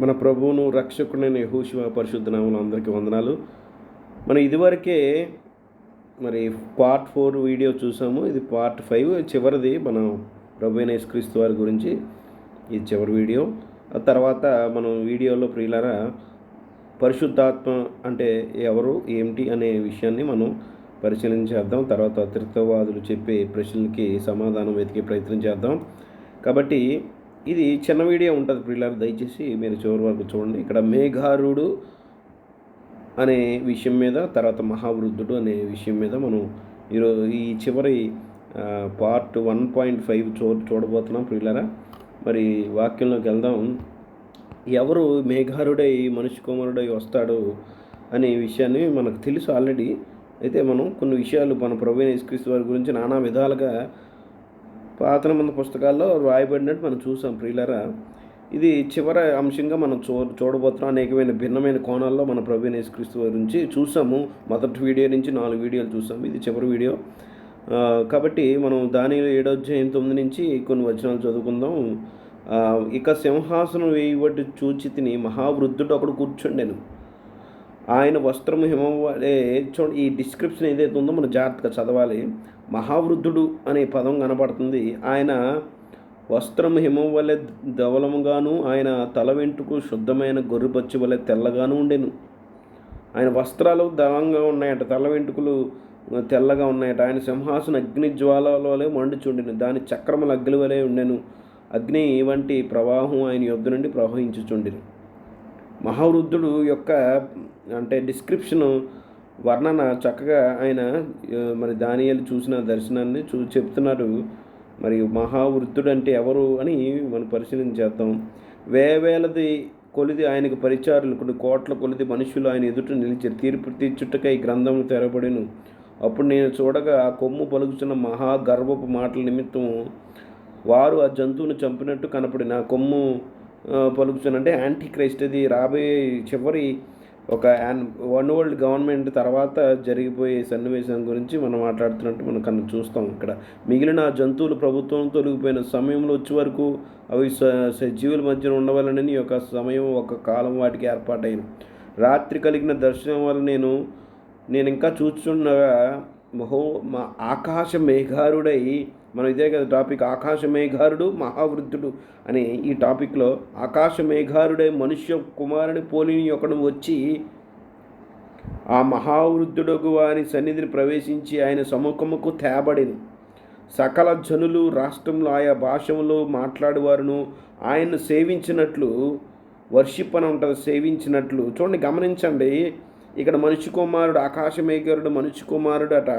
మన ప్రభువును రక్షకుడైన యెహోషువ పరిశుద్ధ నామములో అందరికీ వందనాలు. మనం ఇదివరకే మరి పార్ట్ 4 వీడియో చూసాము. ఇది పార్ట్ 5 చివరిది. మనం ప్రభువైన యేసుక్రీస్తు వారి గురించి ఇది చివరి వీడియో. ఆ తర్వాత మనం వీడియోలో ప్రియులారా పరిశుద్ధాత్మ అంటే ఎవరు, ఏమిటి అనే విషయాన్ని మనం పరిశీలించేద్దాం. తర్వాత త్రిత్వవాదులు చెప్పే ప్రశ్నలకి సమాధానం వెతికే ప్రయత్నం చేద్దాం. కాబట్టి ఇది చిన్న వీడియో ఉంటుంది ప్రియులారా, దయచేసి మీరు చివరి వరకు చూడండి. ఇక్కడ మేఘారుడు అనే విషయం మీద, తర్వాత మహావృద్ధుడు అనే విషయం మీద మనం ఈ చివరి పార్ట్ 1.5 చూడబోతున్నాం ప్రియులారా. మరి వాక్యంలోకి వెళ్దాం. ఎవరు మేఘారుడై మనిషి కుమారుడై వస్తాడు అనే విషయాన్ని మనకు తెలుసు ఆల్రెడీ. అయితే మనం కొన్ని విషయాలు మన ప్రభువైన యేసుక్రీస్తు వారి గురించి నానా విధాలుగా పాత నిబంధన పుస్తకాల్లో రాయబడినట్టు మనం చూసాం ప్రియులారా. ఇది చివరి అంశంగా మనం చూడబోతున్నాం. అనేకమైన భిన్నమైన కోణాల్లో మన ప్రభువైన యేసుక్రీస్తు గురించి చూసాము. మొదటి వీడియో నుంచి 4 వీడియోలు చూసాము. ఇది చివరి వీడియో. కాబట్టి మనం దానియేలు 7వ అధ్యాయం 9 నుంచి కొన్ని వచనాలు చదువుకుందాం. ఇక సింహాసనం వేయబడి చూచితిని, మహావృద్ధుడు ఒకడు కూర్చుండెను. ఆయన వస్త్రము హిమం వలె. చూడండి, ఈ డిస్క్రిప్షన్ ఏదైతే ఉందో మనం జాగ్రత్తగా చదవాలి. మహావృద్ధుడు అనే పదం కనబడుతుంది. ఆయన వస్త్రం హిమం వలె ధవలముగాను, ఆయన తల వెంట్రుకు శుద్ధమైన గొర్రెపచ్చి వలె తెల్లగాను ఉండెను. ఆయన వస్త్రాలు ధవంగా ఉన్నాయట, తల వెంట్రుకలు తెల్లగా ఉన్నాయట. ఆయన సింహాసన అగ్ని జ్వాలలోనే మండుచుండెను, దాని చక్రములు అగ్ని వలె ఉండెను. అగ్ని వంటి ప్రవాహం ఆయన యొద్ద నుండి ప్రవహించుచుండెను. మహావృద్ధుడు యొక్క అంటే డిస్క్రిప్షను, వర్ణన చక్కగా ఆయన మరి దానియేలు చూసిన దర్శనాన్ని చెప్తున్నారు. మరి మహావృద్ధుడు అంటే ఎవరు అని మనం పరిశీలించేద్దాం. వేవేలది కొలిది ఆయనకు పరిచారులు, కొన్ని కోట్ల కొలిది మనుషులు ఆయన ఎదుట నిలిచారు. తీర్పు తీర్చుటకై గ్రంథము తెరబడిను. అప్పుడు నేను చూడగా ఆ కొమ్ము పలుకుతున్న మహాగర్వపు మాటల నిమిత్తం వారు ఆ జంతువును చంపినట్టు కనపడిన. ఆ కొమ్ము పలుకుతున్నంటే యాంటీ క్రైస్ట్. అది రాబోయే చివరి ఒక వన్ వరల్డ్ గవర్నమెంట్ తర్వాత జరిగిపోయే సన్నివేశం గురించి మనం మాట్లాడుతున్నట్టు మనం కన్నా చూస్తాం. ఇక్కడ మిగిలిన జంతువులు ప్రభుత్వం తొలగిపోయిన సమయంలో వచ్చే వరకు అవి సజీవుల మధ్యన ఉండవాలని ఒక సమయం, ఒక కాలం వాటికి ఏర్పాటైన. రాత్రి కలిగిన దర్శనం వల్ల నేను ఇంకా చూస్తుండగా ఆకాశ మేఘారుడై, మనం ఇదే కదా టాపిక్, ఆకాశ మేఘారుడు మహావృద్ధుడు అనే ఈ టాపిక్లో ఆకాశ మేఘారుడై మనుష్య కుమారుని పోలిని ఒకడు వచ్చి ఆ మహావృద్ధుడుగు వారి సన్నిధిని ప్రవేశించి ఆయన సముఖముకు తేబడిను. సకల జనులు రాష్ట్రంలో ఆయా భాషలో మాట్లాడేవారును ఆయన్ను సేవించినట్లు, వర్షిప్ అని ఉంటుంది, సేవించినట్లు. చూడండి, గమనించండి. ఇక్కడ మనిషి కుమారుడు, ఆకాశ మేఘారుడు మనిషి కుమారుడు అట.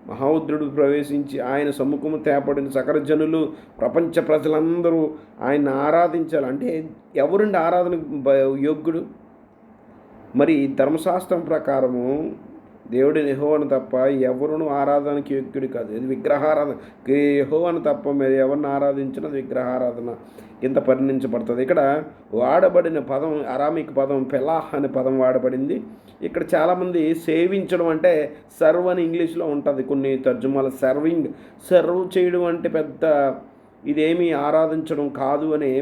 మహావృద్ధుడు ప్రవేశించి ఆయన సముఖము తేపడిన సకల జనులు, ప్రపంచ ప్రజలందరూ ఆయన ఆరాధించాలి. అంటే ఎవరుండి ఆరాధన యోగ్యుడు? మరి ధర్మశాస్త్రం ప్రకారము దేవుడిని యెహోవాను తప్ప ఎవరును ఆరాధనకి యోగ్యుడు కాదు. ఇది విగ్రహారాధన. యెహోవాను తప్ప మీరు ఎవరిని ఆరాధించినది విగ్రహారాధన కింద పరిగణించబడుతుంది. ఇక్కడ వాడబడిన పదం అరామిక్ పదం పెలాహ్ అనే పదం వాడబడింది. ఇక్కడ చాలామంది సేవించడం అంటే సర్వ్ అని ఇంగ్లీష్లో ఉంటుంది. కొన్ని తర్జుమాల సర్వ్ చేయడం అంటే పెద్ద ఇదేమీ ఆరాధించడం కాదు అని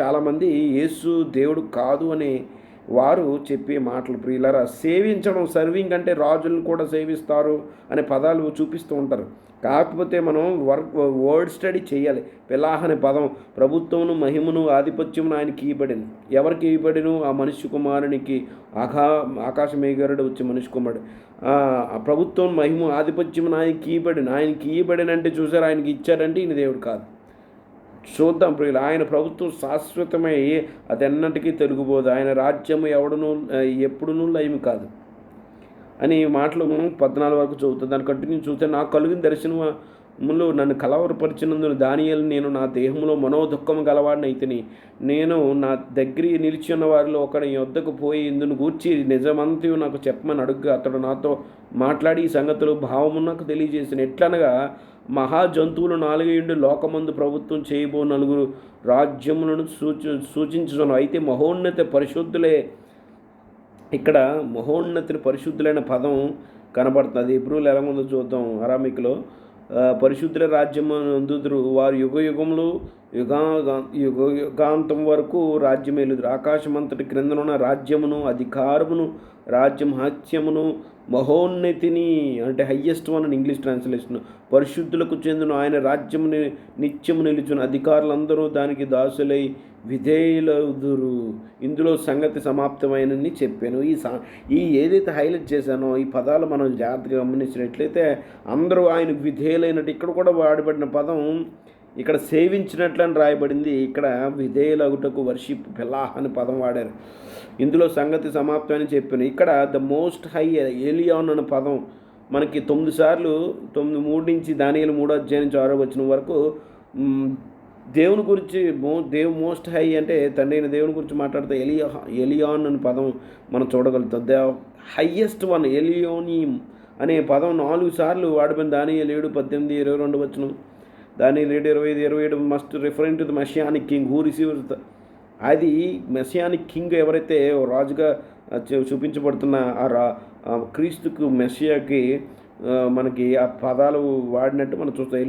చాలామంది, యేసు దేవుడు కాదు అని వారు చెప్పే మాటలు ప్రియులారా. సేవించడం, సర్వింగ్ అంటే రాజులను కూడా సేవిస్తారు అనే పదాలు చూపిస్తూ ఉంటారు. కాకపోతే మనం వర్డ్ స్టడీ చేయాలి. పెలాహ్ అనే పదం ప్రభుత్వమును, మహిమను, ఆధిపత్యమును ఆయనకి ఇవ్వబడింది. ఎవరికి ఇవ్వబడిను? ఆ మనిషి కుమారునికి. ఆకాశ మేఘారుడు వచ్చి మనిషి కుమారుడు. ప్రభుత్వం, మహిమ, ఆధిపత్యమును ఆయనకి ఇవ్వబడిన. ఆయనకి ఇవ్వబడినంటే చూసారు, ఆయనకి ఇచ్చారంటే ఈయన దేవుడు కాదు. చూద్దాం ప్రియులు. ఆయన ప్రభుత్వం శాశ్వతమై అది ఎన్నటికీ తొలగిపోదు. ఆయన రాజ్యము ఎప్పుడునూ లయము కాదు అని మాటలు 14 వరకు చదువుతుంది. దాన్ని కంటిన్యూ చూస్తే, నాకు కలిగిన దర్శనములో నన్ను కలవరపరిచినందున దానియేలు, నేను నా దేహంలో మనోదుఃఖము గలవాడిని అయితేని, నేను నా దగ్గర నిలిచి ఉన్న వారిలో ఒకడి యొద్దకు పోయి ఇందును గూర్చి నిజమంతయు నాకు చెప్పమని అడుగుగా అతడు నాతో మాట్లాడి ఈ సంగతులు భావము నాకు తెలియజేసిన. ఎట్లనగా మహాజంతువులు 4 లోకమందు ప్రభుత్వం చేయబో 4 రాజ్యములను సూచించును. అయితే మహోన్నత పరిశుద్ధులే. ఇక్కడ మహోన్నతిని పరిశుద్ధులైన పదం కనబడుతుంది. హెబ్రీలో ఎలా ఉందో చూద్దాం. అరామిక్లో పరిశుద్ధుల రాజ్యము అందుదురు, వారు యుగాంతం వరకు రాజ్యమేలుదురు. ఆకాశమంతటి క్రిందనున్న రాజ్యమును, అధికారమును, రాజ్యమహత్యమును, మహోన్నతిని, అంటే హయ్యెస్ట్ వన్ అని ఇంగ్లీష్ ట్రాన్స్లేషన్, పరిశుద్ధులకు చెందును. ఆయన రాజ్యముని నిత్యము నిలుచును. అధికారులందరూ దానికి దాసులై విధేయులవుదురు. ఇందులో సంగతి సమాప్తమైనని చెప్పాను. ఈ ఏదైతే హైలైట్ చేశానో ఈ పదాలు మనం జాగ్రత్తగా గమనించినట్లయితే అందరూ ఆయనకు విధేయులైనట్టు, ఇక్కడ కూడా వాడబడిన పదం ఇక్కడ సేవించినట్లు అని రాయబడింది. ఇక్కడ విధేయులగుటకు వర్షిప్ ఫెలాహ్ అని పదం వాడారు. ఇందులో సంగతి సమాప్తం అని చెప్పాను. ఇక్కడ ద మోస్ట్ హై ఎలియాన్ అనే పదం మనకి 9 సార్లు 3 నుంచి దానియేలు 3వ అధ్యాయం నుంచి 6వ వచనం వరకు దేవుని గురించి మోస్ట్ హై అంటే తండ్రి అయిన దేవుని గురించి మాట్లాడితే ఎలియాన్ అనే పదం మనం చూడగలుగుతాం. ద హయ్యెస్ట్ వన్ ఎలియోనియం అనే పదం 4 సార్లు వాడిపోయిన దానియేలు 7:18, 22 వచనం, దానియేలు 7:25, 27 must referring to the messianic king who receives. అది మెషియానిక్ కింగ్ ఎవరైతే రాజుగా చూపించబడుతున్న క్రీస్తుకు మెషియాకి మనకి ఆ పదాలు వాడినట్టు మనం చూస్తాం.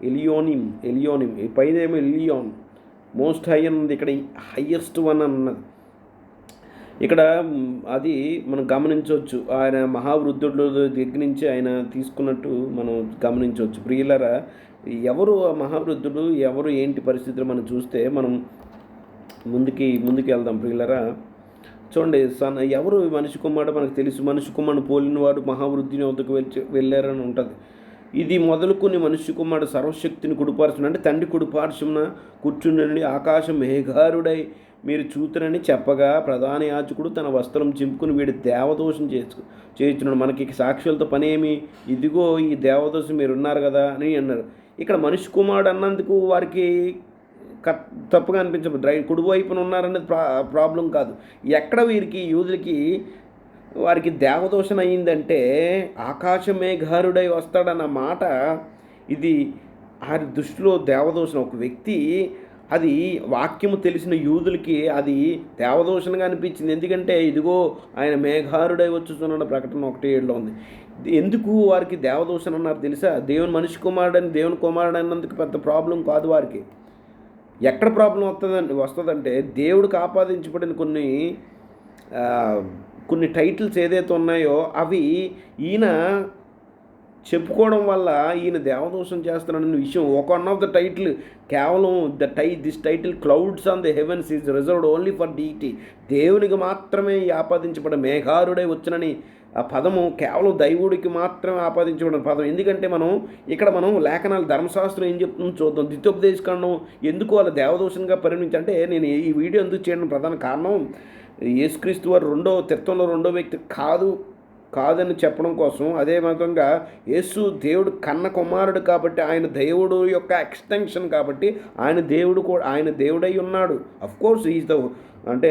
ఎలియోనిం పైన ఏమో ఎలియాన్, మోస్ట్ హై అన్నది, ఇక్కడ హయ్యెస్ట్ వన్ అన్నది. ఇక్కడ అది మనం గమనించవచ్చు. ఆయన మహావృద్ధుడు దగ్గర నుంచి ఆయన తీసుకున్నట్టు మనం గమనించవచ్చు. ప్రియులరా, ఎవరు ఆ మహావృద్ధుడు, ఎవరు ఏంటి పరిస్థితులు మనం చూస్తే మనం ముందుకు వెళ్దాం. ప్రియులరా చూడండి, ఎవరు మనిషి కుమారుడు మనకు తెలుసు. మనిషి కుమారుడు పోలిన వాడు మహావృద్ధిని వద్దకు వెళ్ళారని ఉంటుంది. ఇది మొదలుకొని మనిషి కుమారుడు సర్వశక్తిని కుడిపార్చున, అంటే తండ్రి కుడిపార్చున కూర్చుండండి, ఆకాశం మేఘారుడై మీరు చూతునని చెప్పగా ప్రధాన యాజకుడు తన వస్త్రం చింపుకుని వీడి దేవదోషం చేయించున్నాడు. మనకి సాక్షులతో పని ఏమి, ఇదిగో ఈ దేవదోషం మీరు ఉన్నారు కదా అని అన్నారు. ఇక్కడ మనిషి కుమారుడు అన్నందుకు వారికి తప్పుగా అనిపించదు. కుడివైపున ఉన్నారనేది ప్రాబ్లం కాదు. ఎక్కడ వీరికి యూదులకి వారికి దేవదోషణ అయిందంటే ఆకాశ మేఘారుడై వస్తాడన్న మాట, ఇది ఆ దృష్టిలో దేవదోషణ. ఒక వ్యక్తి అది వాక్యము తెలిసిన యూదులకి అది దేవదోషణగా అనిపించింది. ఎందుకంటే ఇదిగో ఆయన మేఘారుడై వచ్చుతున్న ప్రకటన 1:7 ఉంది. ఎందుకు వారికి దేవదోషణ అన్నారు తెలుసా? దేవుని మనిషి కుమారుడని, దేవుని కుమారుడు అన్నందుకు పెద్ద ప్రాబ్లం కాదు వారికి. ఎక్కడ ప్రాబ్లం వస్తుందంటే దేవుడికి ఆపాదించబడిన కొన్ని టైటిల్స్ ఏదైతే ఉన్నాయో అవి ఈయన చెప్పుకోవడం వల్ల ఈయన దేవదోషం చేస్తున్నాడన్న విషయం. వన్ ఆఫ్ ద టైటిల్ కేవలం this title clouds on the heavens is reserved only for deity. దేవునికి మాత్రమే ఆపాదించబడిన మేఘారుడై వచ్చునని ఆ పదము కేవలం దైవుడికి మాత్రమే ఆపాదించబడిన పదం. ఎందుకంటే మనం లేఖనాలు ధర్మశాస్త్రం ఏం చెప్తుందో చూద్దాం. ద్వితోపదేశకాండం ఎందుకు వాళ్ళ దేవదోషంగా పరిగణించంటే, నేను ఈ వీడియో ఎందుకు చేయడం ప్రధాన కారణం యేసుక్రీస్తు వారు రెండో వ్యక్తి కాదని చెప్పడం కోసం. అదే విధంగా యేసు దేవుడు కన్న కుమారుడు కాబట్టి, ఆయన దేవుడు యొక్క ఎక్స్టెన్షన్ కాబట్టి ఆయన దేవుడై ఉన్నాడు. అఫ్కోర్స్ ఈజ్ అంటే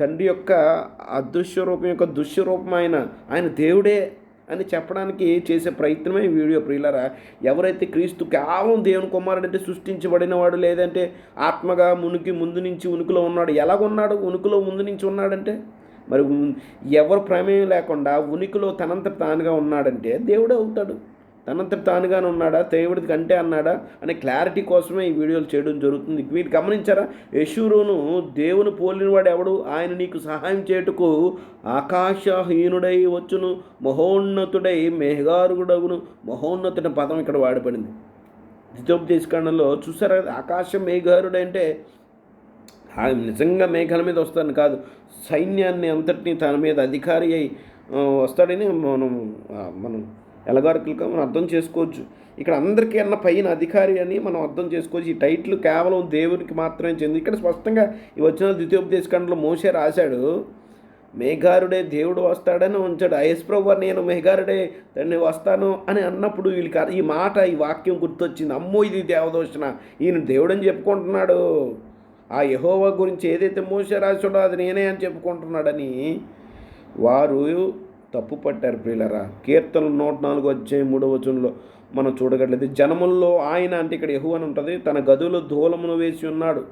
తండ్రి యొక్క అదృశ్య రూపం యొక్క దృశ్య రూపం ఆయన దేవుడే అని చెప్పడానికి చేసే ప్రయత్నమే ఈ వీడియో. ప్రియులరా, ఎవరైతే క్రీస్తు కేవలం దేవుని కుమారుడు అంటే సృష్టించబడినవాడు, లేదంటే ఆత్మగా ముందు నుంచి ఉనికిలో ఉన్నాడు. ఎలాగున్నాడు? ఉనికిలో ముందు నుంచి ఉన్నాడంటే మరి ఎవరు ప్రమేయం లేకుండా ఉనికిలో తనంతట తానుగా ఉన్నాడంటే దేవుడే అవుతాడు. తనంతట తానుగానే ఉన్నాడా, దేవుడికి కంటే అన్నాడా అనే క్లారిటీ కోసమే ఈ వీడియోలు చేయడం జరుగుతుంది. మీరు గమనించారా? యెషూరును దేవుని పోలినవాడు ఎవడు? ఆయన నీకు సహాయం చేయుటకు ఆకాశహీనుడై వచ్చును, మహోన్నతుడై మేఘారుడగును. మహోన్నతుడి పదం ఇక్కడ వాడబడింది. ద్వితోపదేశకాండంలో చూసారా? ఆకాశం మేఘారుడు అంటే ఆయన నిజంగా మేఘాల మీద వస్తాడని కాదు, సైన్యాన్ని అంతటినీ తన మీద అధికారి అయి వస్తాడని మనం ఎలగారికలుగా మనం అర్థం చేసుకోవచ్చు. ఇక్కడ అందరికీ అన్న పైన అధికారి అని మనం అర్థం చేసుకోవచ్చు. ఈ టైటిల్ కేవలం దేవునికి మాత్రమే చెంది. ఇక్కడ స్పష్టంగా ఈ వచ్చిన ద్వితీయోపదేశకాండంలో మోషే రాశాడు, మేఘారుడే దేవుడు వస్తాడని ఉంచాడు. యేసుప్రభువు నేను మేఘారుడే తండ్రి వస్తాను అని అన్నప్పుడు వీళ్ళకి ఈ వాక్యం గుర్తొచ్చింది. అమ్మో, ఇది దేవదోషణ, ఈయన దేవుడని చెప్పుకుంటున్నాడు. ఆ యెహోవా గురించి ఏదైతే మోషే రాశాడో అది నేనే అని చెప్పుకుంటున్నాడని వారు తప్పు పట్టారు. ప్రియులరా, కీర్తనలు 104:3 మనం చూడగట్లేదు. జనముల్లో ఆయన, అంటే ఇక్కడ యెహోవా అని ఉంటుంది, తన గదులు ధూళమును వేసి ఉన్నాడు.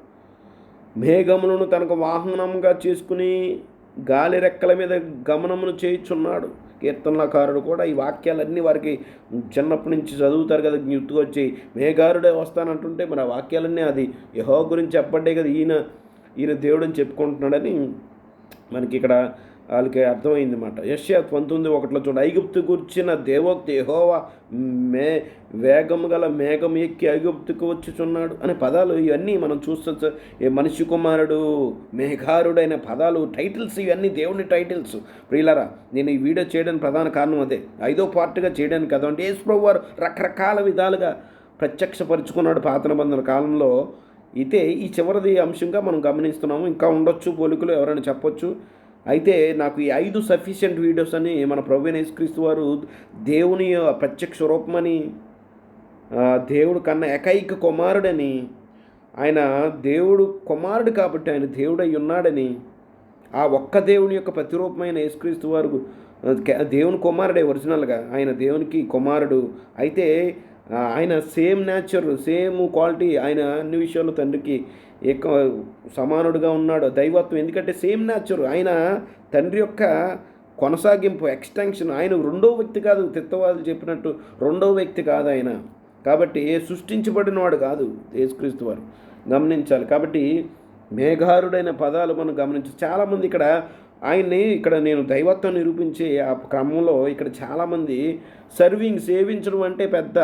మేఘములను తనకు వాహనంగా చేసుకుని గాలి రెక్కల మీద గమనమును చేయుచున్నాడు. కీర్తనకారుడు కూడా ఈ వాక్యాలన్నీ వారికి చిన్నప్పటి నుంచి చదువుతారు కదా, గుర్తుకొచ్చి మేఘారుడే వస్తానంటుంటే మరి ఆ వాక్యాలన్నీ అది యెహోవా గురించి చెప్పబడ్డే కదా, ఈయన దేవుడు అని చెప్పుకుంటున్నాడని మనకి ఇక్కడ వాళ్ళకి అర్థమైందన్నమాట. యెషయా 19:1 చూడండి, ఐగుప్తు గూర్చిన దేవోక్తి యెహోవా వేగము గల మేఘం ఎక్కి ఐగుప్తుకు వచ్చుచున్నాడు అనే పదాలు ఇవన్నీ మనం చూస్తూ, మనిషి కుమారుడు, మేఘారుడైన పదాలు, టైటిల్స్, ఇవన్నీ దేవుని టైటిల్స్. ప్రియులారా, నేను ఈ వీడియో చేయడానికి ప్రధాన కారణం అదే. 5వ పార్ట్గా చేయడానికి కదా, అంటే యేసు ప్రభువు వారు రకరకాల విధాలుగా ప్రత్యక్షపరుచుకున్నాడు పాత నిబంధన కాలంలో. అయితే ఈ చివరిది అంశంగా మనం గమనిస్తున్నాము. ఇంకా ఉండొచ్చు పోలికలు, ఎవరైనా చెప్పొచ్చు. అయితే నాకు ఈ 5 సఫిషియెంట్ వీడియోస్ అని మన ప్రభువైన యేసుక్రీస్తు వారు దేవుని ప్రత్యక్ష రూపమని, దేవుడు కన్నా ఏకైక కుమారుడని, ఆయన దేవుడు కుమారుడు కాబట్టి ఆయన దేవుడై ఉన్నాడని, ఆ ఒక్క దేవుని యొక్క ప్రతిరూపమైన యేసుక్రీస్తు వారు దేవుని కుమారుడే ఒరిజినల్గా, ఆయన దేవునికి కుమారుడు. అయితే ఆయన సేమ్ నేచర్, సేమ్ క్వాలిటీ, ఆయన అన్ని విషయాల్లో తండ్రికి సమానుడుగా ఉన్నాడు. దైవత్వం, ఎందుకంటే సేమ్ నేచర్, ఆయన తండ్రి యొక్క కొనసాగింపు, ఎక్స్టెన్షన్. ఆయన రెండో వ్యక్తి కాదు, తిత్తవాదులు చెప్పినట్టు రెండో వ్యక్తి కాదు ఆయన. కాబట్టి సృష్టించబడినవాడు కాదు యేసుక్రీస్తు వారు, గమనించాలి. కాబట్టి మేఘారుడైన పదాలు మనం గమనించాలి. చాలామంది ఆయన్ని నేను దైవత్వం నిరూపించే ఆ క్రమంలో ఇక్కడ చాలామంది సేవించడం అంటే పెద్ద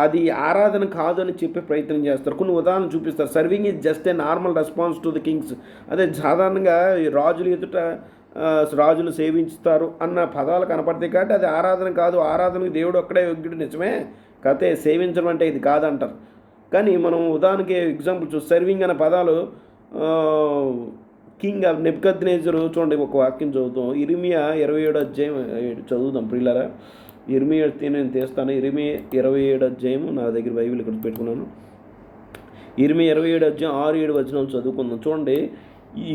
అది ఆరాధన కాదు అని చెప్పే ప్రయత్నం చేస్తారు. కొన్ని ఉదాహరణలు చూపిస్తారు. Serving is just a normal response to the Kings. అదే సాధారణంగా రాజులు ఎదుట రాజులు సేవించుతారు అన్న పదాలు కనపడతాయి కాబట్టి అది ఆరాధన కాదు, ఆరాధనకు దేవుడు ఒక్కడే యోగ్యుడు, నిజమే. కాకపోతే సేవించడం అంటే ఇది కాదంటారు. కానీ మనం ఉదాహరణకి ఎగ్జాంపుల్ సర్వింగ్ అనే పదాలు కింగ్ నెబుకద్నెజరు చూడండి, ఒక వాక్యం చదువుతాం. ఇర్మియా 27 చదువుదాం ప్రియులారా. ఇర్మియా నేను తీస్తాను. ఇర్మియా 27 నా దగ్గర బైబిల్ ఇక్కడ పెట్టుకున్నాను. ఇర్మియా 27 6-7 చదువుకుందాం. చూడండి,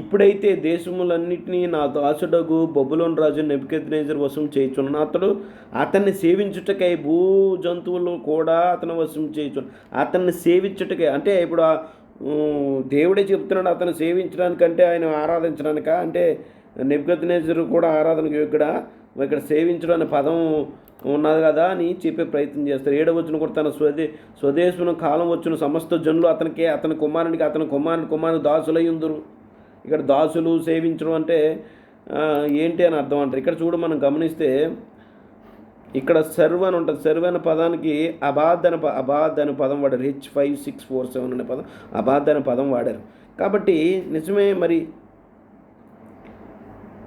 ఇప్పుడైతే దేశములన్నింటినీ నా దాసుడగు బబులోను రాజు నెబుకద్నెజరు వశం చేయుచున్నాను. అతన్ని సేవించుటకై భూ జంతువులు కూడా అతను వశం చేయుచున్నాను. అతన్ని సేవించుటకై అంటే ఇప్పుడు దేవుడే చెప్తున్నాడు అతను సేవించడానికంటే, ఆయన ఆరాధించడానిక అంటే నెబుకద్నెజరు కూడా ఆరాధనకు యోగ్యుడా? ఇక్కడ సేవించడం అనే పదం ఉన్నది కదా అని చెప్పే ప్రయత్నం చేస్తారు. 7వ వచనం కూడా తన స్వదేశమున కాలం వచ్చిన సమస్త జనులు అతని కుమారునికి అతని కుమారుడు దాసులయ్యుందురు. ఇక్కడ దాసులు సేవించడం అంటే ఏంటి అని అర్థం అంటారు. ఇక్కడ చూడు, మనం గమనిస్తే ఇక్కడ సర్వ్ అని ఉంటుంది. సర్వ్ అనే పదానికి అబాద్ అనే పదం వాడారు. H5647 అనే పదం, అబాద్ అనే పదం వాడారు. కాబట్టి నిజమే. మరి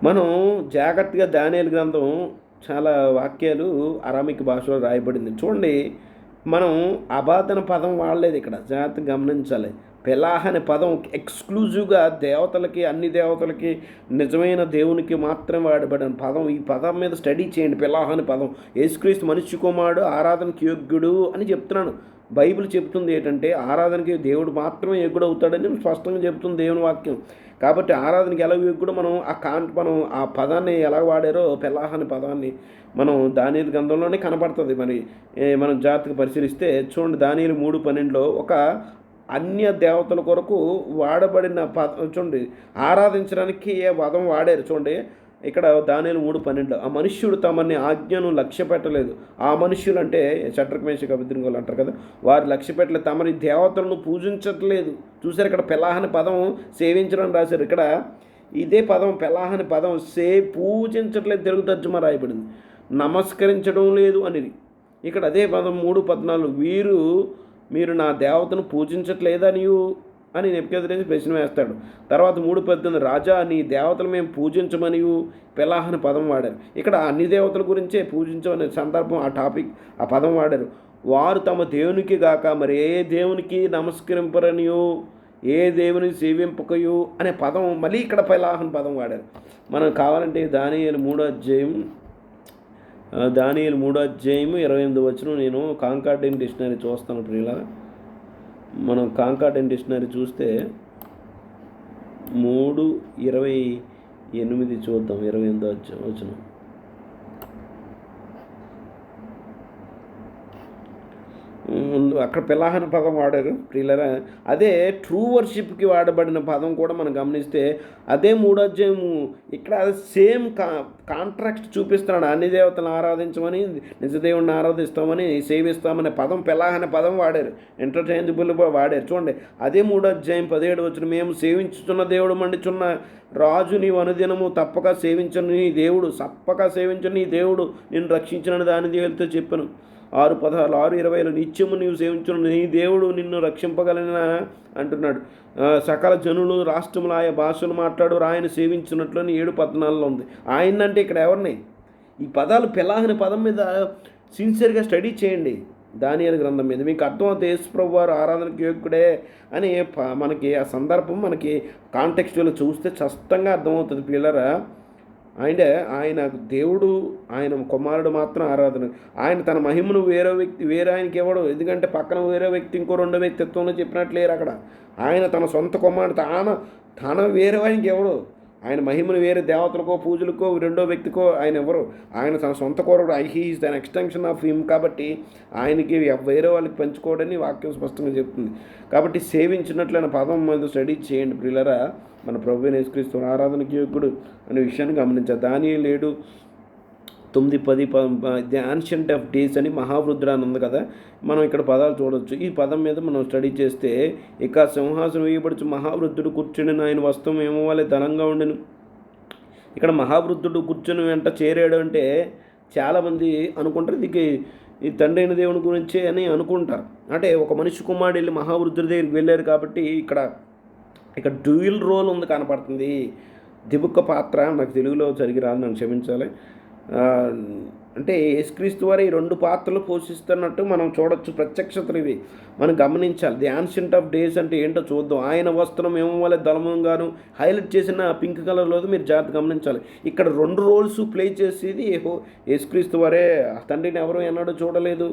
మనం జాగ్రత్తగా దానియేలు గ్రంథం చాలా వాక్యాలు అరామిక్ భాషలో రాయబడింది. చూడండి, మనం అబాద్ అనే పదం వాడలేదు ఇక్కడ, జాగ్రత్తగా గమనించాలి. పెలాహ్ అనే పదం ఎక్స్క్లూజివ్గా దేవతలకి, అన్ని దేవతలకి, నిజమైన దేవునికి మాత్రమే వాడబడిన పదం. ఈ పదం మీద స్టడీ చేయండి. పెలాహ్ అనే పదం యేసుక్రీస్తు మనిషి కుమారుడు, ఆరాధనకి యోగ్యుడు అని చెప్తున్నాను. బైబిల్ చెప్తుంది ఏంటంటే ఆరాధనకి దేవుడు మాత్రమే యోగ్యుడు అవుతాడని స్పష్టంగా చెప్తుంది దేవుని వాక్యం. కాబట్టి ఆరాధనకి ఎలా యోగ్యుడు మనం ఆ పదాన్ని ఎలా వాడారో, పెలాహ్ అనే పదాన్ని మనం దానియేలు గ్రంథంలోనే కనపడుతుంది. మరి మనం జాగ్రత్తగా పరిశీలిస్తే చూడండి, దానియేలు 3:12 ఒక అన్య దేవతల కొరకు వాడబడిన పదం చూడండి, ఆరాధించడానికి ఏ పదం వాడారు చూడండి. ఇక్కడ దానియేలు 3:12 ఆ మనుష్యుడు తమని ఆజ్ఞను లక్ష్య పెట్టలేదు. ఆ మనుష్యులు అంటే షడ్రక్ మేషక్ అబేద్నెగోలు అంటారు కదా, వారు లక్ష్య పెట్టలేదు, తమని దేవతలను పూజించట్లేదు. చూసారు, ఇక్కడ పెలాహ్ అనే పదం సేవించడం రాశారు. ఇక్కడ ఇదే పదం పెలాహ్ అనే పదం పూజించట్లేదు, తెలుగు తర్జుమా రాయబడింది. నమస్కరించడం లేదు అనేది. ఇక్కడ అదే పదం 3:14 మీరు నా దేవతను పూజించట్లేదనియు అని నెబుకద్నెజరు ప్రశ్న వేస్తాడు. తర్వాత 3:18 రాజా నీ దేవతలు మేము పూజించమనియు పెలాహ్ అనే పదం వాడారు. ఇక్కడ అన్ని దేవతల గురించే పూజించమనే సందర్భం, ఆ టాపిక్, ఆ పదం వాడారు. వారు తమ దేవునికి గాక మరి ఏ దేవునికి నమస్కరింపరనియు ఏ దేవుని సేవింపకయు అనే పదం మళ్ళీ ఇక్కడ పెలాహ్ అనే పదం వాడారు. మనం కావాలంటే దానియేలు 3:28 నేను కాంకార్డెన్ డిక్షనరీ చూస్తాను ప్రియులారా. మనం కాంకార్డెన్ డిక్షనరీ చూస్తే 3:28 చూద్దాం. 28వ వచనం. అక్కడ పిలాహన పదం వాడారు ప్రియులరా. అదే ట్రూ వర్షిప్కి వాడబడిన పదం కూడా మనం గమనిస్తే అదే 3వ అధ్యాయము ఇక్కడ సేమ్ కాంట్రాక్ట్ చూపిస్తున్నాడు. అన్ని దేవతలను ఆరాధించమని, నిజదేవుడిని ఆరాధిస్తామని, సేవిస్తామనే పదం పిలాహన పదం వాడారు, ఇంటర్చేంజబుల్ వాడారు. చూడండి అదే 3వ అధ్యాయం 17 వచ్చిన, మేము సేవించుతున్న దేవుడు మండిచున్న రాజు నీవు అనుదినము తప్పక సేవించను నీ దేవుడు, సేవించను నీ దేవుడు నిన్ను రక్షించిన దాని దేవులతో చెప్పాను. 6:16, 6:20 నిత్యము నీవు సేవించను నీ దేవుడు నిన్ను రక్షింపగలనా అంటున్నాడు. సకల జనులు రాష్ట్రములు ఆయా భాషలు మాట్లాడు ఆయన సేవించినట్లు 7:14 ఉంది. ఆయన అంటే ఇక్కడ ఎవరిని? ఈ పదాలు పిలాహన పదం మీద సిన్సియర్గా స్టడీ చేయండి, దానియేలు గ్రంథం మీద మీకు అర్థమవుతుంది. యేసుప్రభు వారు ఆరాధనకు యోగ్యుడే అని మనకి ఆ సందర్భం మనకి కాంటెక్స్టువల్ చూస్తే స్పష్టంగా అర్థమవుతుంది పిల్లరా. అంటే ఆయన దేవుడు, ఆయన కుమారుడు మాత్రం ఆరాధన. ఆయన తన మహిమను వేరే ఆయనకి ఇవ్వడు, ఎందుకంటే పక్కన వేరే వ్యక్తి ఇంకో రెండో వ్యక్తిత్వంలో చెప్పినట్లు లేరు అక్కడ. ఆయన తన సొంత కుమారుడు తన వేరే ఆయనకి ఇవ్వడు. ఆయన మహిమను వేరే దేవతలకో పూజలకో రెండో వ్యక్తికో ఆయన ఎవరు, ఆయన తన సొంత కోరుడు. He is then extension of him. కాబట్టి ఆయనకి వేరే వాళ్ళకి పంచుకోవడని వాక్యం స్పష్టంగా చెప్తుంది. కాబట్టి సేవించినట్లైన పదం మీద స్టడీ చేయండి ప్రియులరా. మన ప్రభువైన యేసుక్రీస్తు ఆరాధనకి యోగ్యుడు అనే విషయాన్ని గమనించాలి. దానియేలు 7:9-10 ది యాన్షియంట్ ఆఫ్ డేస్ అని మహావృద్ధుడు అని ఉంది కదా, మనం ఇక్కడ పదాలు చూడవచ్చు. ఈ పదం మీద మనం స్టడీ చేస్తే, ఇక సింహాసనం వేయబడుచు మహావృద్ధుడు కూర్చుని ఆయన వస్త్రం ఏమో వాళ్ళే ధనంగా ఉండెను. ఇక్కడ మహావృద్ధుడు కూర్చుని వెంట చేరాడు అంటే చాలామంది అనుకుంటారు ఇది ఈ తండ్రి అయిన దేవుని గురించే అని అనుకుంటారు. అంటే ఒక మనిషి కుమారుడు వెళ్ళి మహావృద్ధుడి దగ్గరికి వెళ్ళారు కాబట్టి ఇక్కడ డ్యూయల్ రోల్ ఉంది కనపడుతుంది. దిబుక్క పాత్ర నాకు తెలుగులో సరిగి రాదు, నన్ను క్షమించాలి. అంటే యేసుక్రీస్తు వారు ఈ 2 పాత్రలు పోషిస్తున్నట్టు మనం చూడొచ్చు. ప్రత్యక్షతలు ఇవి మనం గమనించాలి. ది యాన్షియంట్ ఆఫ్ డేస్ అంటే ఏంటో చూద్దాం. ఆయన వస్త్రం ఏమో వల్ల దళమంగాను హైలైట్ చేసిన పింక్ కలర్లో మీరు జాగ్రత్త గమనించాలి. ఇక్కడ 2 రోల్స్ ప్లే చేసేది యేసుక్రీస్తు వారే. తండ్రిని ఎవరు ఎన్నడూ చూడలేదు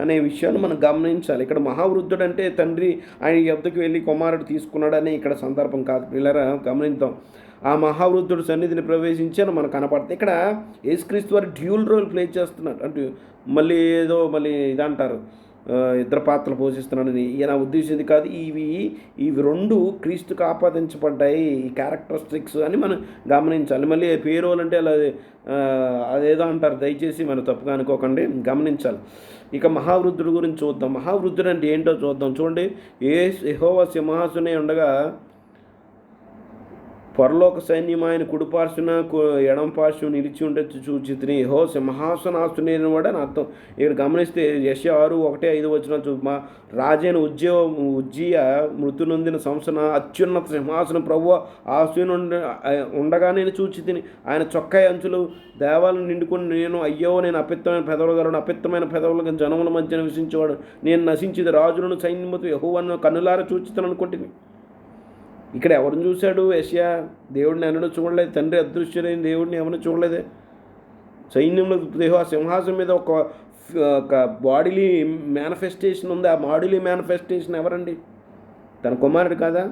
అనే విషయాన్ని మనం గమనించాలి. ఇక్కడ మహావృద్ధుడు అంటే తండ్రి ఆయన యొద్దకు వెళ్ళి కుమారుడు తీసుకున్నాడని ఇక్కడ సందర్భం కాదు పిల్లరా, గమనిద్దాం. ఆ మహావృద్ధుడు సన్నిధిని ప్రవేశించి అని మనకు కనపడుతుంది. ఇక్కడ యేసుక్రీస్తు వారు డ్యూల్ రోల్ ప్లే చేస్తున్నాడు. అంటే మళ్ళీ ఇదంటారు, 2 పాత్రలు పోషిస్తున్నాడని. ఈయన ఉద్దేశించింది కాదు. ఇవి 2 క్రీస్తుకు ఆపాదించబడ్డాయి, ఈ క్యారెక్టరిస్టిక్స్ అని మనం గమనించాలి. మళ్ళీ పేరోలు అంటే అలా అదేదో అంటారు, దయచేసి మనం తప్పుగా అనుకోకండి, గమనించాలి. ఇక మహావృద్ధుడు గురించి చూద్దాం. మహావృద్ధుడు అంటే ఏంటో చూద్దాం. చూడండి, యెహోవా సింహాసనే ఉండగా పరలోక సైన్యం ఆయన కుడిపార్శ్వన ఎడం పార్శ్వం నిలిచి ఉంటే చూచితిని. యెహో సింహాసనాస్తుడైన వాడు అని అర్థం. ఇక్కడ గమనిస్తే యెషయా 6:1-5 మా రాజైన ఉజ్జియ మృతి నొందిన సంవత్సరం అత్యున్నత సింహాసనం ప్రభువు ఆస్తుని ఉండగా నేను చూచితిని. ఆయన చొక్కా అంచులు దేవాలను నిండుకొని నేను అయ్యో నేను అపిత్తమైన పెదవులు గలను, అపిత్తమైన పెదవులకు జనముల మధ్య నివసించేవాడు, నేను నశించింది రాజులను సైన్యముతో యెహోవాను కన్నులారా చూచితను అనుకుంటుంది. ఇక్కడ ఎవరిని చూశాడు యెషయా? దేవుడిని ఎన్నడూ చూడలేదు. తండ్రి అదృశ్యుడైన దేవుడిని ఎవరిని చూడలేదే. సైన్యంలో ఆ సింహాసనం మీద ఒక బాడీలీ మేనిఫెస్టేషన్ ఉంది. ఆ బాడీలీ మేనిఫెస్టేషన్ ఎవరండి? తన కుమారుడు కాదా?